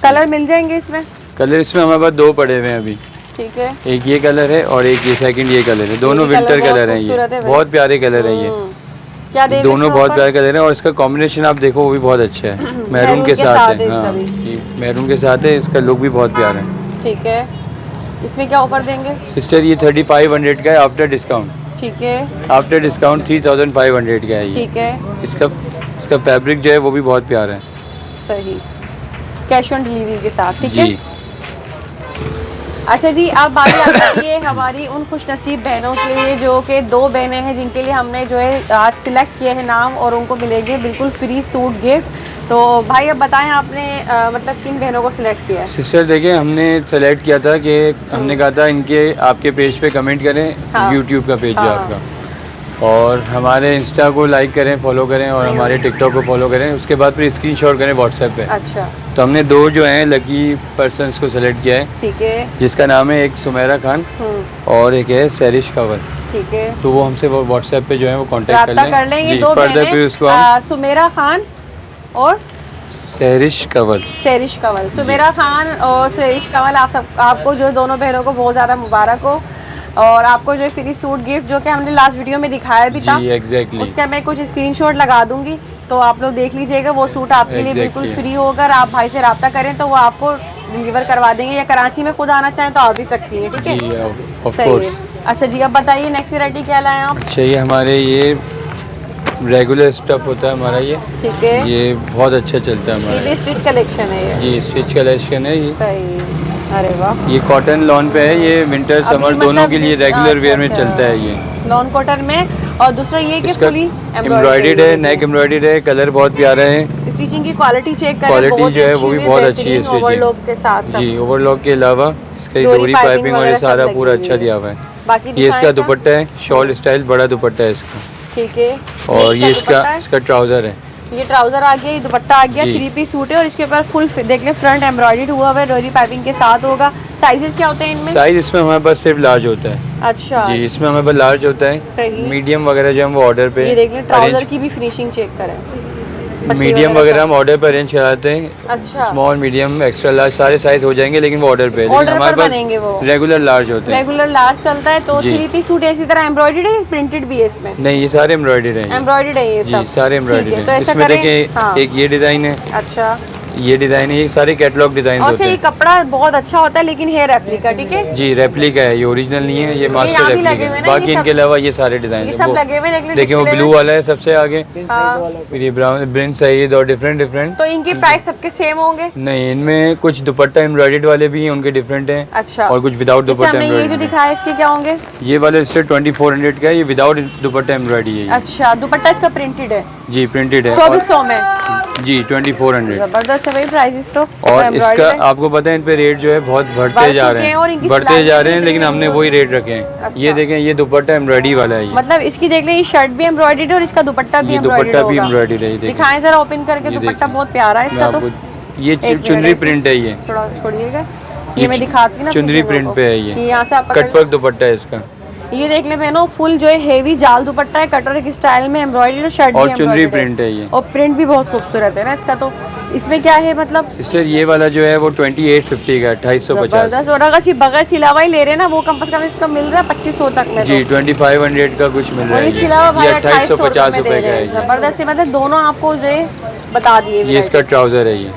कलर मिल जाएंगे इसमें? कलर इसमें हमारे पास दो पड़े हुए हैं अभी। ठीक है, एक ये कलर है और एक ये सेकंड ये कलर है। दोनों भी कलर विंटर बहुत कलर हैं खूबसूरत है ये, भाई। बहुत प्यारे कलर है ये। क्या दे रहे हैं दोनों इसके बहुत ऊपर? प्यारे कलर हैं और इसका कॉम्बिनेशन आप देखो वो भी बहुत अच्छा है। मैरून के साथ है है। इसका हाँ, भी। जी, मैरून के साथ है। इसका लुक भी बहुत प्यारा है। ठीक है, इसमें क्या ऑफर देंगे? सिस्टर ये 3500 का है आफ्टर डिस्काउंट। ठीक है, आफ्टर डिस्काउंट 3500 का है ये। ठीक है, इसका फैब्रिक जो है वो भी बहुत प्यारा है। सही। कैश ऑन डिलीवरी के साथ, ठीक है। जी, अच्छा जी, अब बात आती है हमारी उन खुशनसीब बहनों के लिए जो कि दो बहनें हैं जिनके लिए हमने जो है आज सिलेक्ट किए हैं नाम, और उनको मिलेंगे बिल्कुल फ्री सूट गिफ्ट। तो भाई अब बताएं आपने मतलब किन बहनों को सिलेक्ट किया है? सिस्टर देखिए हमने सेलेक्ट किया था कि हमने कहा था इनके आपके पेज पे कमेंट करें, हाँ। यूट्यूब का पेज है हाँ। आपका, और हमारे इंस्टा को लाइक करें, फॉलो करें, और हमारे टिकटॉक को फॉलो करें। उसके बाद फिर स्क्रीनशॉट करें व्हाट्सएप पे। अच्छा, तो हमने दो जो हैं लकी पर्सन्स को सेलेक्ट किया है, ठीक है। जिसका नाम है एक सुमेरा खान और एक है सैरिश कंवर। ठीक है, तो वो हमसे वो व्हाट्सएप पे जो है वो कांटेक्ट राब्ता कर लें। ये जी, दो फर्दर फिर उसको हम बहनें सुमेरा खान और सैरिश कंवर। सैरिश कंवल। सुमेरा खान और सैरिश कंवल, आपको जो दोनों बहनों को बहुत ज़्यादा मुबारक हो। और आपको जो फ्री सूट गिफ्ट जो कि हमने लास्ट वीडियो में दिखाया भी था, जी, एग्जैक्टली। उसका मैं कुछ स्क्रीनशॉट लगा दूंगी, तो आप लोग देख लीजिएगा। वो सूट आपके लिए बिल्कुल Exactly. फ्री होगा। अगर आप भाई से रब्ता करें तो वो आपको डिलीवर करवा देंगे, या कराची में खुद आना चाहें तो आ भी सकती हैं। ठीक है, जी, ऑफ सही है। कोर्स। अच्छा जी, अब बताइए नेक्स्ट वैरायटी क्या लाए आप? अच्छा, ये हमारे ये रेगुलर स्टफ होता है हमारा ठीक है, ये बहुत अच्छा चलता है ये हमारा। भी स्टिच कलेक्शन है ये। जी, स्टिच कलेक्शन है ये। सही, अरे वाह। ये कॉटन लॉन पे है, ये विंटर अभी समर मतलब दोनों के लिए जिस- रेगुलर अच्छा, वेयर में अच्छा। चलता है ये। लॉन कॉटन में। और दूसरा ये कि इसका फुली एम्ब्रॉयडेड है, नेक एम्ब्रॉयडेड है, कलर बहुत प्यारा है। स्टिचिंग की क्वालिटी चेक करें, क्वालिटी बहुत जो है वो भी बहुत अच्छी है स्टिचिंग। ओवरलॉक के साथ साथ। जी, ओवरलॉक के अलावा इसका डोरी डोरी पाइपिंग पाइपिंग और ये वगैरह सब सारा लगी पूरा हुई अच्छा है। दिया हुआ है। बाकी ये दिखाएं इसका दुपट्टा है, शॉल स्टाइल बड़ा दुपट्टा है इसका। ठीक है, और ये दुपट्टा है। इसका ट्राउजर है। ये ट्राउजर आ गया, ये दुपट्टा आ गया, जी। 3 पीस सूट है। और इसके ऊपर फुल देख ले फ्रंट एम्ब्रॉयडर्ड हुआ हुआ है, डोरी पाइपिंग के साथ होगा। साइजेस क्या होते हैं इनमें? साइज इसमें हमारे पास सिर्फ लार्ज होता है। अच्छा जी, इसमें हमारे पास लार्ज होता है। सही। मीडियम वगैरह जो हम वो ऑर्डर पे ये देख ले, ट्राउजर arrange- की भी फिनिशिंग चेक करें। पट्टी मीडियम वगैरह हम ऑर्डर पे अरेंज कराते हैं। अच्छा, स्मॉल, मीडियम, एक्स्ट्रा लार्ज सारे साइज हो जाएंगे, लेकिन वो ऑर्डर पे है। लेकिन Order हमारे पर पास बनेंगे वो। रेगुलर लार्ज होते हैं। रेगुलर लार्ज चलता है। तो जी। 3 पीस सूट है इसी तरह एम्ब्रॉयडर्ड है, प्रिंटेड भी है इसमें? नहीं, ये सारे एम्ब्रॉयडर्ड हैं। एम्ब्रॉयडर्ड है ये जी, सब? सारे ठीक है, एम्ब्रॉयडर्ड तो हैं। ऐसा इसमें करें। देखिए हाँ। एक ये डिज़ाइन है, अच्छा, ये डिज़ाइन है, ये सारे कैटलॉग डिज़ाइन और होते ये हैं। कपड़ा बहुत अच्छा होता है, लेकिन है रेप्लिका। ठीक है, जी, रेप्लिका है, ये ओरिजिनल नहीं है, ये मास्टर यहाँ भी रेप्लिका लगे हुए है। हैं ना, बाकी ये इनके सब- अलावा ये सारे डिज़ाइन ये सब लगे हुए हैं। देखिए वो ब्लू वाला है सबसे आगे, हाँ। फिर ये ब्राउन प्रिंट्स है, ये दो डिफरेंट। तो इनके प्राइस सबके सेम होंगे? नहीं, इनमें कुछ दुपट्टा एम्ब्रॉयडर्ड वाले भी हैं, उनके डिफरेंट हैं। अच्छा, और कुछ विदाउट जैसे दुपट्टा हमने ये जो एम्ब्रॉयडर्ड। दिखाया इसके क्या होंगे? ये वाला इससे 2400 का है, ये विदाउट दुपट्टा एम्ब्रॉयडरी है ये। अच्छा, दुपट्टा इसका प्रिंटेड है, जी, प्रिंटेड है। 2400 में। जी, 2400। जबरदस्त है भाई प्राइसेस तो। और embroidered इसका है। आपको पता है इन पे रेट जो है बहुत बढ़ बढ़ते जा चुके रहे हैं और इनकी हैं, बढ़ते सिलाई जा भी रहे हैं, इतनी लेकिन हमने नहीं वही रेट रखे हैं। अच्छा। ये देखें, ये दुपट्टा एम्ब्रॉयडरी वाला है ये। मतलब इसकी देख लें, ये शर्ट भी एम्ब्रॉयडर्ड है और इसका दुपट्टा भी ये दुपट्टा एम्ब्रॉयडर्ड भी होगा। एम्ब्रॉयडरी है, ये देखिए। दिखाएं जरा ओपन करके, ये दुपट्टा देखिए। बहुत प्यारा है मैं इसका। तो आपको ये एक मिनट चुनरी ऐसे- प्रिंट है ये। थोड़ा छोड़िएगा, ये ये मैं दिखाती हूँ ना चुनरी अपने प्रिंट बहनों पे को। है ये। यहाँ से आप पकड़ कटवर्क दुपट्टा है इसका। ये देख ले बहनों, फुल जो है हेवी जाल दुपट्टा है, कटोरे के स्टाइल में एम्ब्रॉयडरी और शर्ट और भी चुनरी embroidered है। प्रिंट है ये। और प्रिंट भी बहुत खूबसूरत है ना इसका। तो इसमें क्या है मतलब? सिस्टर ये वाला जो है वो 2850 का 2850। जबरदस्त। और अगर सिर्फ बगैर सिलावा ही ले रहे हैं ना वो कम से कम इसका मिल रहा है 2500 तक में। जी 2500 का कुछ मिल रहा और है ये सिलावा भाई 2850 रुपए का है ये। जबरदस्त। मतलब दोनों आपको जो है बता दिए। ये इसका ट्राउजर है ये।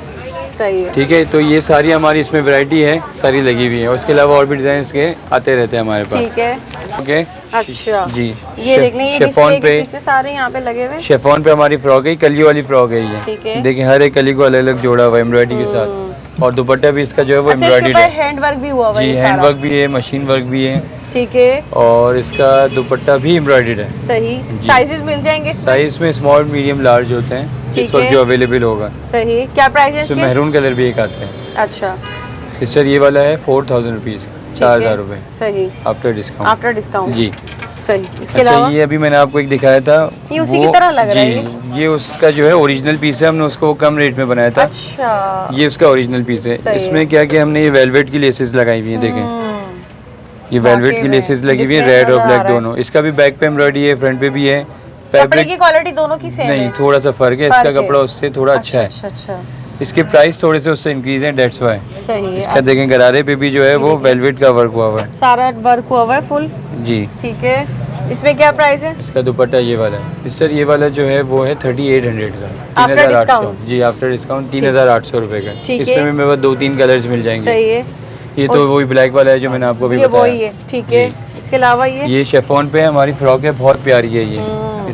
सही है। ठीक है, तो ये सारी हमारी इसमें वैरायटी है, सारी लगी हुई है। उसके अलावा और भी डिजाइन के आते रहते हैं हमारे पास। ठीक है। ओके। अच्छा जी ये देख लें, ये शिफॉन डिस्प्ले पे के पीछे सारे यहाँ पे लगे हुए हैं। शिफॉन पे हमारी फ्रॉक है, कली वाली फ्रॉक है ये। ठीक है। देखिए हर एक कली को अलग अलग जोड़ा हुआ है एम्ब्रॉयडरी के साथ। और दुपट्टा भी इसका जो है वो अच्छा, एम्ब्रॉयडरी इसके है। ऊपर हैंड वर्क भी हुआ हुआ है जी ये हैंड सारा। वर्क भी है, मशीन वर्क भी है। ठीक है। और इसका दुपट्टा भी एम्ब्रॉयडर्ड है। सही। साइजेस मिल जाएंगे इसमें? साइज में स्मॉल मीडियम लार्ज होते हैं ठीक इस वक्त है। जो अवेलेबल होगा। सही। क्या प्राइस है इसमें इसके? मैरून कलर भी एक आता है। अच्छा सिस्टर ये वाला है 4000 रुपीज़, 4000 रुपये सही आफ्टर डिस्काउंट। After discount. जी सही। इसके अच्छा अलावा ये अभी मैंने आपको एक दिखाया था, ये उसी वो- की तरह लग रहा है जी, ये उसका जो है ओरिजिनल पीस है, हमने उसको कम रेट में बनाया था। अच्छा ये उसका ओरिजिनल पीस है। सही है। इसमें क्या किया हमने, ये वेलवेट की लेसेस लगाई हुई हैं, देखें ये वेलवेट वाकई की में लेसेस लगी हुई है, different रेड और नजर आ ब्लैक रहा है। दोनों। इसका भी बैक पे एम्ब्रॉयडरी है, फ्रंट पे भी है। कपड़े फैब्रिक की क्वालिटी दोनों की सेम नहीं, है? थोड़ा सा फर्क है, फर्क इसका है। कपड़ा उससे थोड़ा अच्छा है। अच्छा अच्छा इसके प्राइस थोड़े से उससे इंक्रीज है, डेट्स वाई। सही है। इसका देखें गरारे पे भी जो है वो वेलवेट का वर्क हुआ हुआ है। सारा वर्क हुआ हुआ है फुल। जी ठीक है। इसमें क्या प्राइस है? इसका दुपट्टा ये वाला है सिस्टर, ये वाला जो है वो है 3800 का, After 3800। discount? जी आफ्टर डिस्काउंट 3800 रुपए का। ठीक इसमें है। भी मेरे पास 2-3 कलर्स मिल जाएंगे। सही है। ये तो वही ब्लैक वाला है जो मैंने आपको अभी ये बताया। वही है। ठीक है। इसके अलावा ये शेफॉन पे हमारी फ्रॉक है, बहुत प्यारी है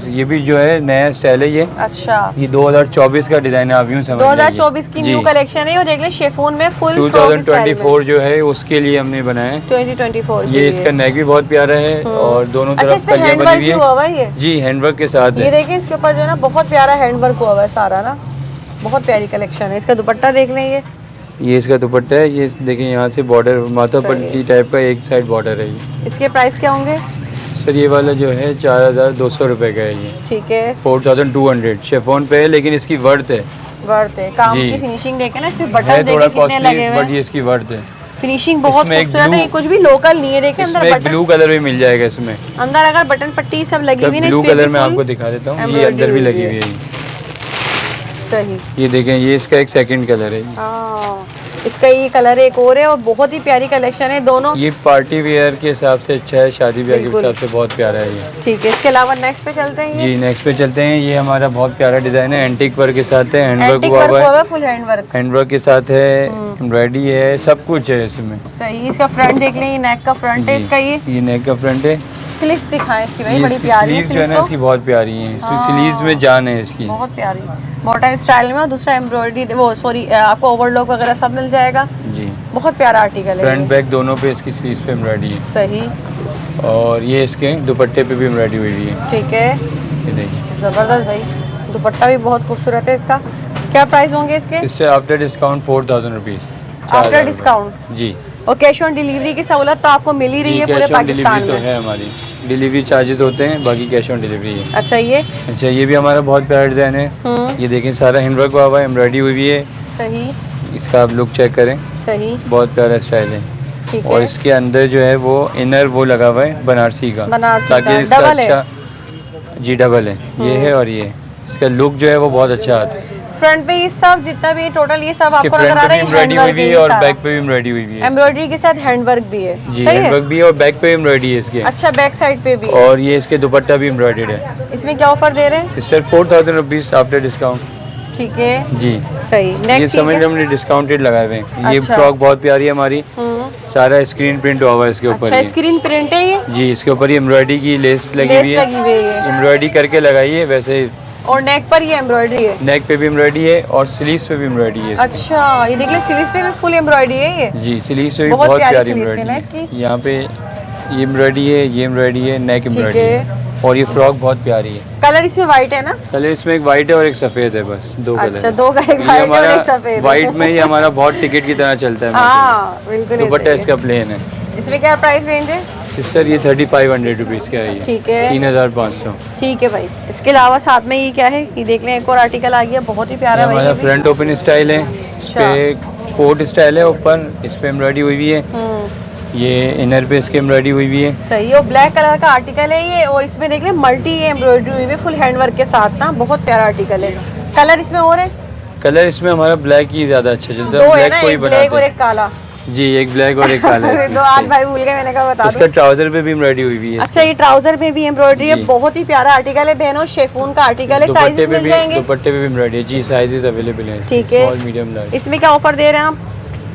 ये भी जो है नया स्टाइल है ये। अच्छा ये 2024 का डिजाइन है, आप यूं समझ लीजिए। 2024 की न्यू कलेक्शन है और देख ले शेफोन में फुल 2024 जो है उसके लिए हमने बनाया है। 2024 ये इसका नेक भी बहुत प्यारा है और दोनों अच्छा तरफ इसमें कलियां हैंड बनी वर्क हुई भी हुआ है। हुआ है ये? जी हैंडवर्क के साथ ये है। देखिए इसके ऊपर जो है ना बहुत प्यारा हैंड वर्क हुआ हुआ है सारा ना, बहुत प्यारी कलेक्शन है। इसका दुपट्टा देख लें, ये इसका दुपट्टा है, ये देखिए यहाँ से बॉर्डर माथा पट्टी टाइप का एक साइड बॉर्डर है ये। इसके प्राइस क्या होंगे? सर ये वाला जो है 4200 रुपए का है ये। ठीक है। 4200 शेफॉन पे है, लेकिन इसकी वर्थ है। वर्थ है। काम जी। की फिनिशिंग देखे ना, इसमें है बटन थोड़ा देखे कितने कॉस्टली लगे हुए बट ये हैं। इसकी वर्थ है। फिनिशिंग बहुत इसमें एक खूबसूरत है, ये blue- कुछ भी लोकल नहीं है। देखे इसमें अंदर एक बटन, ब्लू कलर भी मिल जाएगा इसमें। अंदर अगर बटन पट्टी सब लगी हुई है ना, ब्लू इस पे कलर भी में full आपको दिखा देता हूँ, ये embroidery अंदर भी हुई लगी है। हुई है ये। सही। ये देखें ये इसका एक सेकंड कलर है। हाँ, इसका ये कलर एक और है और बहुत ही प्यारी कलेक्शन है दोनों। ये पार्टी वेयर के हिसाब से अच्छा है, शादी ब्याह के बिल्कुल। हिसाब से बहुत प्यारा है ये। ठीक है। इसके अलावा नेक्स्ट पे चलते हैं। जी नेक्स्ट पे चलते हैं। ये हमारा बहुत प्यारा डिजाइन है, एंटीक वर्क के साथ है, हैंडवर्क एंटीक हुआ वर्क हुआ हुआ है, हुआ है, फुल हैंड वर्क। हैंडवर्क के साथ है, एम्ब्रॉयडरी है, सब कुछ है इसमें। सही। इसका फ्रंट देख लें, ये नेक का फ्रंट है जी, इसका। ये नेक का फ्रंट है। स्लीव्स दिखाएं इसकी भाई, ये बड़ी इसकी प्यारी है स्लीव जो है ना स्लीव्स इसकी बहुत प्यारी है, इसकी हाँ। स्लीव्स में जान है इसकी। बहुत प्यारी मॉडर्न स्टाइल में। और दूसरा एम्ब्रॉयडरी वो सॉरी आपको ओवरलॉक वगैरह सब मिल जाएगा। जी बहुत प्यारा आर्टिकल है फ्रंट ये। बैक दोनों पे इसकी स्लीव्स पे एम्ब्रॉयडरी है। सही। और ये इसके दुपट्टे पे भी एम्ब्रॉयडरी हुई हुई है। ठीक है। ये देखिए ज़बरदस्त भाई, दुपट्टा भी बहुत खूबसूरत है इसका। क्या प्राइस होंगे इसके? Sister after discount 4000 rupees. After discount. जी और कैश ऑन डिलीवरी की सहूलत तो आपको मिल ही रही जी है पूरे कैश ऑन डिलीवरी पाकिस्तान तो में। है हमारी, डिलीवरी चार्जेस होते हैं, बाकी कैश ऑन डिलीवरी है। अच्छा ये अच्छा ये भी हमारा बहुत प्यारा डिज़ाइन है। ये देखें सारा हैंडवर्क हुआ हुआ है, एम्ब्रॉयडरी हुई हुई है। सही। इसका आप लुक चेक करें, सही। बहुत प्यारा स्टाइल है। ठीक और है। इसके अंदर जो है वो इनर वो लगा हुआ है बनारसी का, बनारसी ताकि का। इसका डबल है? अच्छा जी डबल है, ये है और ये इसका लुक जो है वो बहुत अच्छा आता है। फ्रंट पे ये सब जितना भी टोटल ये सब इसके आपको नजर फ्रंट आ पे रहा भी है एम्ब्रॉयडरी हुई हैंडवर्क हुई है और बैक पे भी एम्ब्रॉयडरी हुई हुई है। एम्ब्रॉयडरी के साथ हैंडवर्क भी है। जी सही है? हैंडवर्क भी है और बैक पे एम्ब्रॉयडरी है इसके। अच्छा बैक साइड पे भी। और ये इसके दुपट्टा भी एम्ब्रॉयडर्ड है। इसमें क्या ऑफर दे रहे हैं? Sister 4000 rupees after discount. ठीक है। जी सही। ये नेक्स्ट समझ हमने डिस्काउंटेड लगाए हुए हैं। ये अच्छा। फ्रॉक बहुत प्यारी है हमारी, सारा स्क्रीन प्रिंट हुआ हुआ है इसके ऊपर। अच्छा ये। स्क्रीन प्रिंट है ये? जी इसके ऊपर ये एम्ब्रॉयडरी की लेस लगी लेस हुई है, लगी हुई है एम्ब्रॉयडरी करके लगाई है। वैसे और नेक पर ये एम्ब्रॉयडरी है। नेक पे भी एम्ब्रॉयडरी है और स्लीव्स पे भी एम्ब्रॉयडरी है इसकी। अच्छा ये देख ले स्लीव्स पे भी फुल एम्ब्रॉयडरी है ये। जी स्लीव्स पे भी बहुत बहुत प्यारी प्यारी sleeves है ना एम्ब्रॉयडरी इसकी। है। यहाँ पे ये एम्ब्रॉयडरी है, ये एम्ब्रॉयडरी है, नेक एम्ब्रॉयडरी है। है और ये फ्रॉक बहुत प्यारी है। कलर इसमें व्हाइट है ना? कलर इसमें एक वाइट है और एक सफेद है, बस दो कलर। अच्छा दो का, एक व्हाइट और एक सफेद। वाइट में ये हमारा बहुत टिकट की तरह चलता है। हाँ बिल्कुल दुपट्टा ऐसे ही इसका प्लेन है। है। इसमें क्या प्राइस रेंज है? सिस्टर ये 3500 रुपीज़ का है ये। ठीक है। 3500। ठीक है भाई। इसके अलावा साथ में ये क्या है ये देख लें, एक और आर्टिकल आ गया बहुत ही प्यारा ये भाई। हमारा ये भी। फ्रंट ओपन स्टाइल है, इस पे कोट स्टाइल है, ऊपर इस पे एम्ब्रॉयडरी हुई हुई है। ये इनर पे इसकी एम्ब्रॉयडरी हुई हुई है। सही है। और ब्लैक कलर का आर्टिकल है ये और इसमें देख लें मल्टी एम्ब्रॉयडरी हुई है फुल हैंडवर्क के साथ ना, बहुत प्यारा आर्टिकल है। कलर इसमें और है? कलर इसमें हमारा ब्लैक ही ज़्यादा अच्छा चलता दो है, है ब्लैक ना, कोई एक ब्लैक और बनाते एक काला। जी, एक ब्लैक और एक काला है दो आज भाई भूल गए, मैंने कहा बता इसका दो। ट्राउजर पे भी एम्ब्रॉयडरी हुई हुई है। अच्छा, ये ट्राउजर पे भी एम्ब्रॉयडरी है, जी। बहुत ही प्यारा आर्टिकल है बहनों, शेफून का आर्टिकल है। दुपट्टे साइजेस पे मिल भी, जाएंगे, दुपट्टे पे भी एम्ब्रॉयडरी है जी, साइजेस अवेलेबल हैं, ठीक है। Small medium large. इसमें क्या ऑफर दे रहे हैं आप?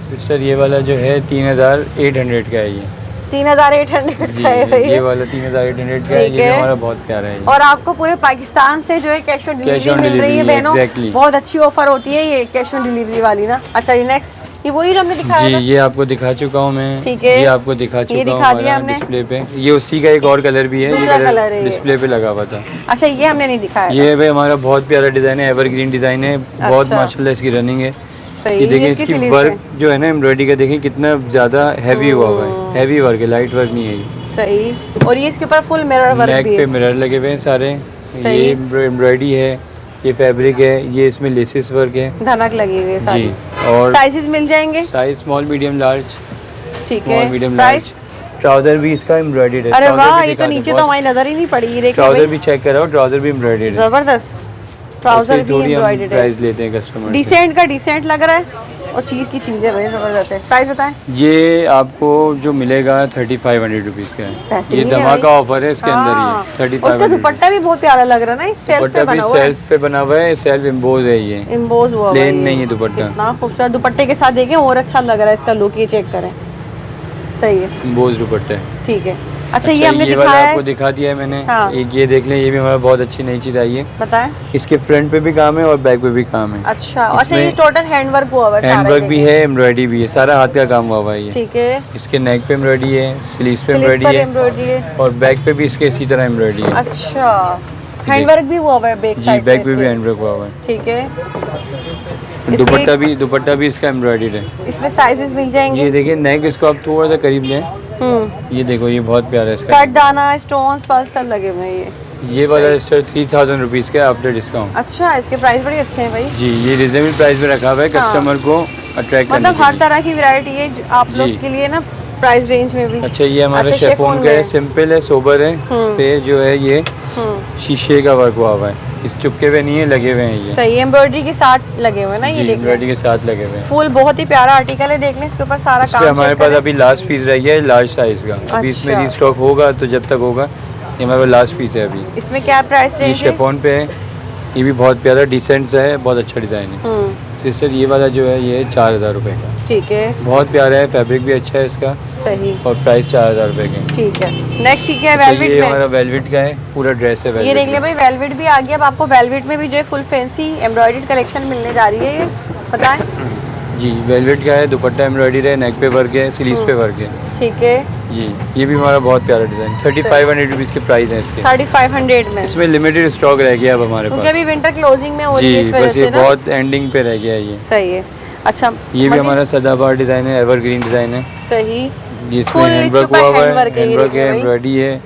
सिस्टर ये वाला जो है 3800 का है ये 3800 जी, का है भाई ये वाला 3800 का है, ठीक ये भी है। हमारा बहुत प्यारा है ये। और आपको पूरे पाकिस्तान से जो है कैश ऑन डिलीवरी on मिल रही है delivery, बहनों, exactly। बहुत अच्छी ऑफर होती है ये कैश ऑन डिलीवरी वाली ना। अच्छा, ये नेक्स्ट, ये वही जो हमने दिखाया जी, था? ये आपको दिखा चुका हूँ मैं, ठीक है। ये आपको दिखा ये चुका हूँ दिखा दिया हमारा हमने। डिस्प्ले पे। ये उसी का एक और कलर भी है, ये दूसरा कलर है ये। डिस्प्ले पे लगा हुआ था। अच्छा, ये हमने नहीं दिखाया था। ये भाई हमारा बहुत प्यारा डिज़ाइन है, एवरग्रीन डिज़ाइन है, बहुत अच्छा। माशाल्लाह इसकी रनिंग है। सही, ये देखिए इसकी इसकी sleeves वर्क है। जो है ना एम्ब्रॉयडरी का, देखिए कितना ज़्यादा हैवी हुआ हुआ है, हैवी वर्क है, लाइट वर्क नहीं है ये। सही, और ये इसके ऊपर फुल मिरर वर्क नेक भी पे है। मिरर लगे हुए हैं सारे, सही। ये एम्ब्रॉयडरी है, ये फैब्रिक है, ये इसमें लेसेस वर्क है धनक लगी हुई है सारी। जी। और साइजेस मिल जाएंगे, साइज स्मॉल मीडियम लार्ज, ठीक स्मॉल है। Medium large. प्राइस? ट्राउजर भी इसका एम्ब्रॉयडर्ड है। अरे ट्राउजर वाह, भी ये दिखा तो दो नीचे बॉस। तो हमारी नजर ही नहीं पड़ी, ये देखो ट्राउजर भाई, भी चेक कराओ, ट्राउजर भी एम्ब्रॉयडर्ड है। जबरदस्त ट्राउजर भी थोड़ी हम एम्ब्रॉयडर्ड है। प्राइस लेते हैं कस्टमर से। डिसेंट का डिसेंट लग रहा है, और चीज़ की चीज़ है भाई, जबरदस्त है। प्राइस बताएं। ये आपको जो मिलेगा 3500 रुपीज़ का है, ये बेहतरीन है धमाका भाई। ऑफर है इसके अंदर हाँ, ही उसका 3500। दुपट्टा भी बहुत प्यारा लग रहा है ना, इस सेल्फ पे दुपट्टा भी बना हुआ है, सेल्फ पे बना हुआ है, सेल्फ इम्पोज है ये, इम्पोज हुआ हुआ प्लेन ये। नहीं है दुपट्टा, कितना खूबसूरत दुपट्टे के साथ देखें और अच्छा लग रहा है इसका लुक, ये चेक करें, सही है, इम्पोज दुपट्टा है। ठीक है। अच्छा, ये हमने वाला दिखाया आपको है, दिखा दिया है मैंने। हाँ। एक ये देख लें, ये भी हमारा बहुत अच्छी नई चीज़ आई है, बताएं। इसके फ्रंट पे भी काम है और बैक पे भी काम है। अच्छा अच्छा, ये इसमें टोटल हैंडवर्क हुआ हुआ है सारा, हैंडवर्क ये भी देखें। है, एम्ब्रॉयडरी भी है, सारा हाथ का काम हुआ हुआ है ये। ठीक है, इसके नेक पे एम्ब्रॉयडरी है, स्लीव्स पे स्लीव्स पर एम्ब्रॉयडरी है, एम्ब्रॉयडरी है। और बैक पे भी इसके इसी तरह एम्ब्रॉयडरी है। अच्छा, हैंडवर्क भी हुआ हुआ है बैक जी, साइड बैक पे भी हैंडवर्क हुआ हुआ है। ठीक है। दुपट्टा भी इसका एम्ब्रॉयडर्ड है। इसमें साइजेस मिल जाएंगे। ये देखिए नेक, इसको आप थोड़ा सा करीब लें, ये देखो ये बहुत प्यारा है इसका। कट दाना, स्टोन्स, पल्स सब लगे हुए हैं ये वाला स्टर 3000 रुपीज़ का है आफ्टर डिस्काउंट। अच्छा, इसके प्राइस बड़े अच्छे हैं भाई, जी, ये रिजनेबल प्राइस में रखा हुआ है हाँ। कस्टमर को अट्रैक्ट करने मतलब हर के लिए। तरह की वैरायटी है आप लोग जी। के लिए ना, प्राइस रेंज में भी। अच्छा, ये हमारा अच्छा, शेफोन शिफॉन का है, में। सिंपल है, सोबर है, इस पे जो है ये शीशे का वर्क हुआ हुआ है, इस चुपके हुए नहीं है, लगे हुए हैं ये। सही, एम्ब्रॉयडरी के साथ लगे हुए हैं ना, ये जी, देखिए एम्ब्रॉयडरी के साथ लगे हुए हैं। फुल बहुत ही प्यारा आर्टिकल है, देख लें इसके ऊपर सारा इस पे काम हमारे चेक पास करें। अभी लास्ट पीस रह गया है लार्ज साइज का, अभी इसमें अच्छा। रीस्टॉक होगा तो जब तक होगा, ये हमारे पास लास्ट पीस है अभी। इसमें क्या प्राइस ये रेंज है? शेफोन पे है, ये भी बहुत प्यारा डिसेंट सा है, बहुत अच्छा डिज़ाइन है। सिस्टर ये वाला जो है ये 4000 रुपये का, ठीक है, बहुत प्यारा है, फैब्रिक भी अच्छा है इसका, सही, और प्राइस 4000 रुपये का है। ठीक है। नेक्स्ट ठीक है, अच्छा, वेलवेट ये में हमारा वेलवेट का है, पूरा ड्रेस है ये वेलवेट देख लिया का। भाई, वेलवेट भी आ गया। अब आपको वेलवेट में भी जो है फुल फैंसी एम्ब्रॉयडर्ड कलेक्शन मिलने जा रही है, ये बताएं। जी, वेलवेट का है, दुपट्टा एम्ब्रॉयडरी है, नेक पे वर्क है, स्लीव्स पे वर्क है। ठीक है, जी, ये भी हमारा बहुत प्यारा डिज़ाइन, 3500 रुपीज़ के प्राइस है इसके। 3500 में, इसमें लिमिटेड स्टॉक रह गया अब हमारे क्योंकि पास। अभी विंटर क्लोजिंग में हो रही है जी, इस वजह बस ये से ना। बहुत एंडिंग पे रह गया है ये। सही है। अच्छा, ये भी मजीद- हमारा सदाबहार डिज़ाइन है, एवरग्रीन डिज़ाइन है। सही, ये इसमें Full हैंडवर्क इसके ऊपर हुआ हुआ है, हैंडवर्क है, ये हैंडवर्क देखिए है, भाई। एम्ब्रॉयडरी है, ये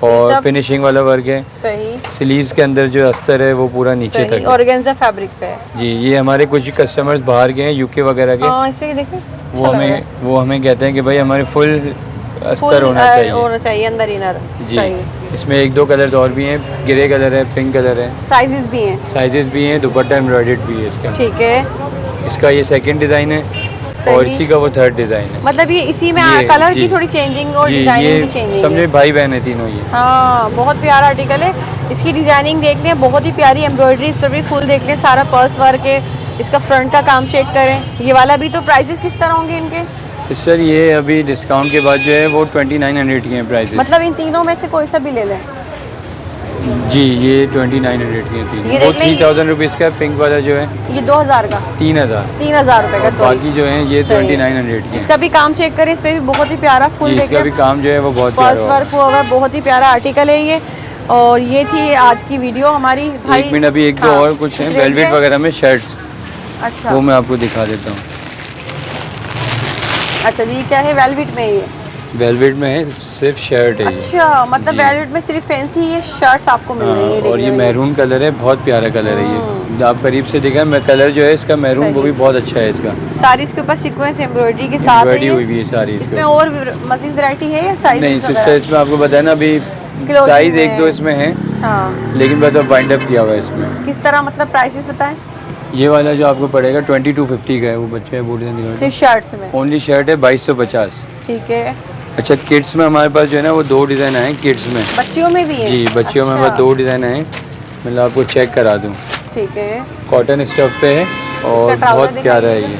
और सब- फिनिशिंग वाला वर्क है। सही, स्लीव्स के अंदर जो अस्तर है वो पूरा नीचे सही, तक है। ऑर्गेन्जा फैब्रिक पे है। जी, ये हमारे कुछ कस्टमर्स बाहर के हैं, यूके वगैरह के, हाँ, इसमें देखिए वो हमें कहते हैं कि भाई हमारे फुल अस्तर होना चाहिए अंदर इनर। जी। सही, इसमें एक दो कलर्स और भी हैं, ग्रे कलर है, पिंक कलर है, साइजेस भी हैं। साइजेस भी हैं, दुपट्टा एम्ब्रॉयडर्ड भी है इसका। ठीक है, इसका ये सेकंड डिज़ाइन है, सही। और इसी का वो थर्ड डिज़ाइन है। मतलब ये इसी में ये, कलर जी। की थोड़ी चेंजिंग और जी, डिजाइनिंग की ये चेंजिंग समझे है। भाई बहन है तीनों ये। हाँ, बहुत प्यारा आर्टिकल है, इसकी डिजाइनिंग देख लें, बहुत ही प्यारी एम्ब्रॉयडरी, इस पर भी फुल देख लें, सारा पर्स वर्क है, इसका फ्रंट का काम चेक करें। ये वाला भी तो प्राइसेस किस तरह होंगे इनके? सिस्टर ये अभी डिस्काउंट के बाद जो है वो 2900 की हैं प्राइसेस। मतलब इन तीनों में से कोई सा भी ले लें? जी, ये 2900 की हैं तीनों। ये वो देख लें, 3000 रुपीज़ का पिंक वाला जो है ये 2000 का, 3000, 3000 रुपए का, और सॉरी। बाकी जो है ये सही है। 2900 की हैं। इसका भी काम चेक करें, इस पे भी बहुत ही प्यारा फुल जी, इसका भी देखिए, काम जो है वो बहुत पर्स प्यारा वर्क हुआ हुआ है, बहुत ही प्यारा आर्टिकल है ये। और ये थी आज की वीडियो हमारी भाई। एक मिनट, अभी एक दो हाँ, और कुछ हैं देखिए। वेलवेट वगैरह में शर्ट्स, अच्छा वो मैं आपको दिखा देता हूँ। अच्छा जी, क्या है वेलवेट में ये? वेलवेट में है, सिर्फ शर्ट है ये। अच्छा, मतलब जी। वेलवेट में सिर्फ फैंसी ये शर्ट्स आपको मिल रही है, हाँ, और देखिए ये भाई। मैरून कलर है, बहुत प्यारा कलर है ये, आप करीब से देखें, मैं कलर जो है इसका मैरून, वो सही। भी बहुत अच्छा है इसका, सारी इसके ऊपर सीक्वेंस एम्ब्रॉयडरी के साथ है एम्ब्रॉयडरी ये। हुई हुई है सारी इसमें इसमें। और मजीद वैरायटी है या साइज? नहीं सिस्टर, इसमें आपको बताया ना अभी Clothing साइज में। एक दो इसमें है, हाँ, लेकिन बस अब वाइंड अप किया हुआ है इसमें। किस तरह, मतलब प्राइसेस बताएं। ये वाला जो आपको पड़ेगा 2250 का है, वो बच्चे बूढ़े नहीं सिर्फ शर्ट्स में। ओनली शर्ट है 2250। ठीक है। अच्छा किड्स में हमारे पास जो है ना वो 2 डिज़ाइन आए किड्स में। बच्चियों में भी है? जी बच्चियों में हमारे पास 2 डिज़ाइन आए, मतलब आपको चेक करा दूँ। ठीक है। कॉटन स्टफ पे है और बहुत प्यारा है ये।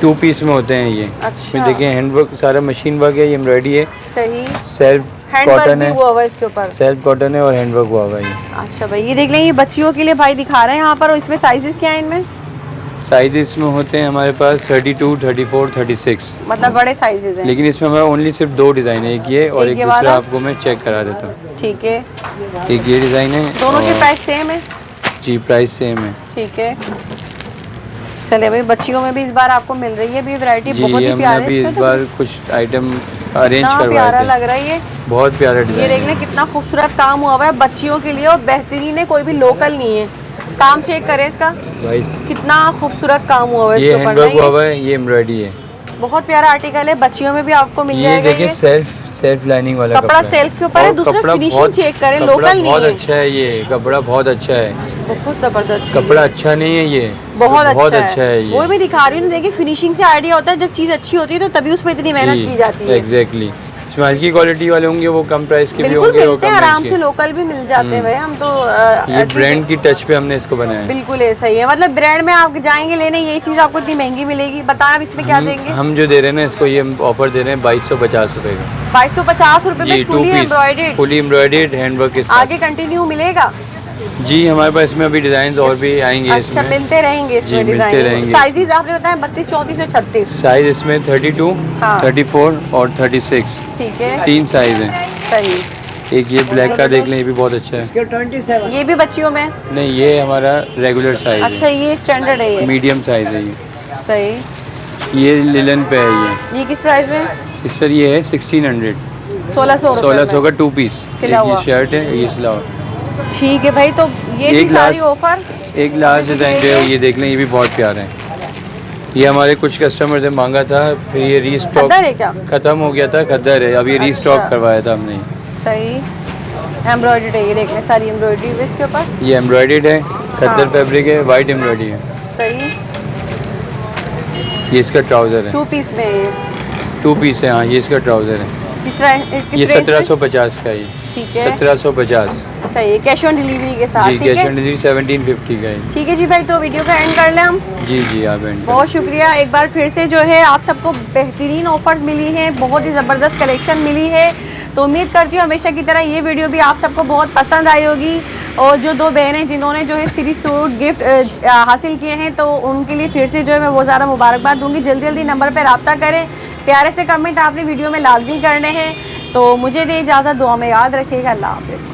2 पीस में होते हैं ये। अच्छा। इसमें देखिए हैंडवर्क सारा मशीन वर्क है, ये एम्ब्रॉयडरी है। सही। सेल्फ हैंडवर्क कॉटन भी है, हुआ हुआ है इसके ऊपर। सेल्फ कॉटन है और हैंडवर्क हुआ हुआ है ये। अच्छा भाई ये देख लें, ये बच्चियों के लिए भाई दिखा रहे हैं यहाँ पर। और इसमें साइजेस क्या है इनमें? साइज इसमें होते हैं हमारे पास 32, 34, 36, मतलब बड़े साइजेस हैं। लेकिन इसमें हमारा ओनली सिर्फ 2 डिज़ाइन है, एक ये और एक ये दूसरा वाला? आपको मैं चेक करा देता हूँ। ठीक है। एक ये डिज़ाइन है। दोनों के और- प्राइस सेम है? जी प्राइस सेम है। ठीक है। चलिए भाई बच्चियों में भी इस बार आपको मिल रही है भी वैरायटी, जी बहुत ये ही हमने प्यारे अभी इसमें इस तो बार कुछ आइटम अरेंज कितना करवाए प्यारा थे। लग रहा है ये। बहुत प्यारा ये डिज़ाइन देख है। लें कितना खूबसूरत काम हुआ हुआ है बच्चियों के लिए और बेहतरीन है, कोई भी लोकल नहीं है। काम चेक करें इसका, भाई कितना खूबसूरत काम हुआ हुआ है ये इसके ऊपर हैंडवर्क ना। हुआ हुआ है, ये एम्ब्रॉयडरी है। बहुत प्यारा आर्टिकल है, बच्चियों में भी आपको मिल ये जाएगा। देखिए सेल्फ लाइनिंग वाला कपड़ा है। सेल्फ के ऊपर है, और दूसरा कपड़ा फिनिशिंग बहुत- चेक करें, कपड़ा लोकल नहीं बहुत है। अच्छा है, ये कपड़ा बहुत अच्छा है। बहुत जबरदस्त कपड़ा अच्छा नहीं है ये, बहुत अच्छा अच्छा है ये। वो भी दिखा रही हूँ, देखिए फिनिशिंग से आइडिया होता है, जब चीज़ अच्छी होती है तो तभी उसमें इतनी मेहनत की जाती है। एग्जैक्टली। इसमें हल्की क्वालिटी वाले होंगे वो कम प्राइस के भी बिल्कुल होंगे और मिलते हैं कम आराम रेंज से, के। लोकल भी मिल जाते हैं भाई। हम तो ये ब्रांड की टच पे हमने इसको बनाया है। बिल्कुल ऐसा ही है, मतलब ब्रांड में आप जाएंगे लेने यही चीज़ आपको इतनी महंगी मिलेगी। बताएं अब इसमें क्या देंगे? हम जो दे रहे हैं ना इसको, ये ऑफर दे रहे हैं 2250 रुपए का। 2250 रुपये जी में 2 fully piece embroidered. Fully embroidered handwork के साथ। आगे कंटिन्यू मिलेगा? जी हमारे पास इसमें अभी डिजाइन और भी आएंगे। अच्छा इसमें मिलते रहेंगे जी, इसमें मिलते डिजाइन। रहेंगे। साइजेस आपने बताया 32, 34 और 36। साइज इसमें 32, हाँ। 34 और 36, ठीक है 3 साइज हैं। सही। एक ये ब्लैक का देख लें, ये भी बहुत अच्छा है। ये भी बच्चियों में? नहीं ये हमारा रेगुलर साइज अच्छा ये स्टैंडर्ड है है, ये। मीडियम साइज है ये। सही। ये लिलन पे है ये किस प्राइस में? सिस्टर, ये है 1600, 1600 का 2 पीस। सिला एक ये हुआ। शर्ट है, ये सिला हुआ। ठीक है भाई, तो ये एक थी सारी लास्ट- ऑफर। एक लास्ट डिज़ाइन जो है ये देख लें, ये भी बहुत प्यारा है। ये हमारे कुछ कस्टमर से मांगा था, फिर ये रीस्टॉक खद्दर है क्या? खत्म हो गया था, खद्दर है, अब ये रीस्टॉक अच्छा। करवाया था हमने। सही। एम्ब्रॉयडर्ड है ये, देख लें सारी एम्ब्रॉयडरी है इसके ऊपर। ये एम्ब्रॉयडर्ड है, खद्दर हाँ। फैब्रिक है, वाइट एम्ब्रॉयडरी है। सही। ये इसका ट्राउज़र है, 2 पीस में है ये। 2 पीस है। हाँ ये इसका ट्राउज़र है। किस ये रेंज में? 1750 का है ये। ठीक है 1750। सही है, कैश ऑन डिलीवरी के साथ। जी ठीक कैश है ऑन डिलीवरी 1750 का है। ठीक है जी भाई, तो वीडियो का एंड कर लें हम। जी आप एंड बहुत शुक्रिया एक बार फिर से, जो है आप सबको बेहतरीन ऑफर्स मिली हैं, बहुत ही ज़बरदस्त कलेक्शन मिली है। तो उम्मीद करती हूँ हमेशा की तरह ये वीडियो भी आप सबको बहुत पसंद आई होगी। और जो 2 बहनें जिन्होंने जो है फ्री सूट गिफ्ट हासिल किए हैं, तो उनके लिए फिर से जो है मैं वो ज़्यादा मुबारकबाद दूंगी। जल्दी जल्दी नंबर पर रब्ता करें, प्यारे से कमेंट आपने वीडियो में लाजमी करने हैं। तो मुझे दे इजाज़त, दुआ में याद रखिएगा। अल्लाह हाफ़िज़।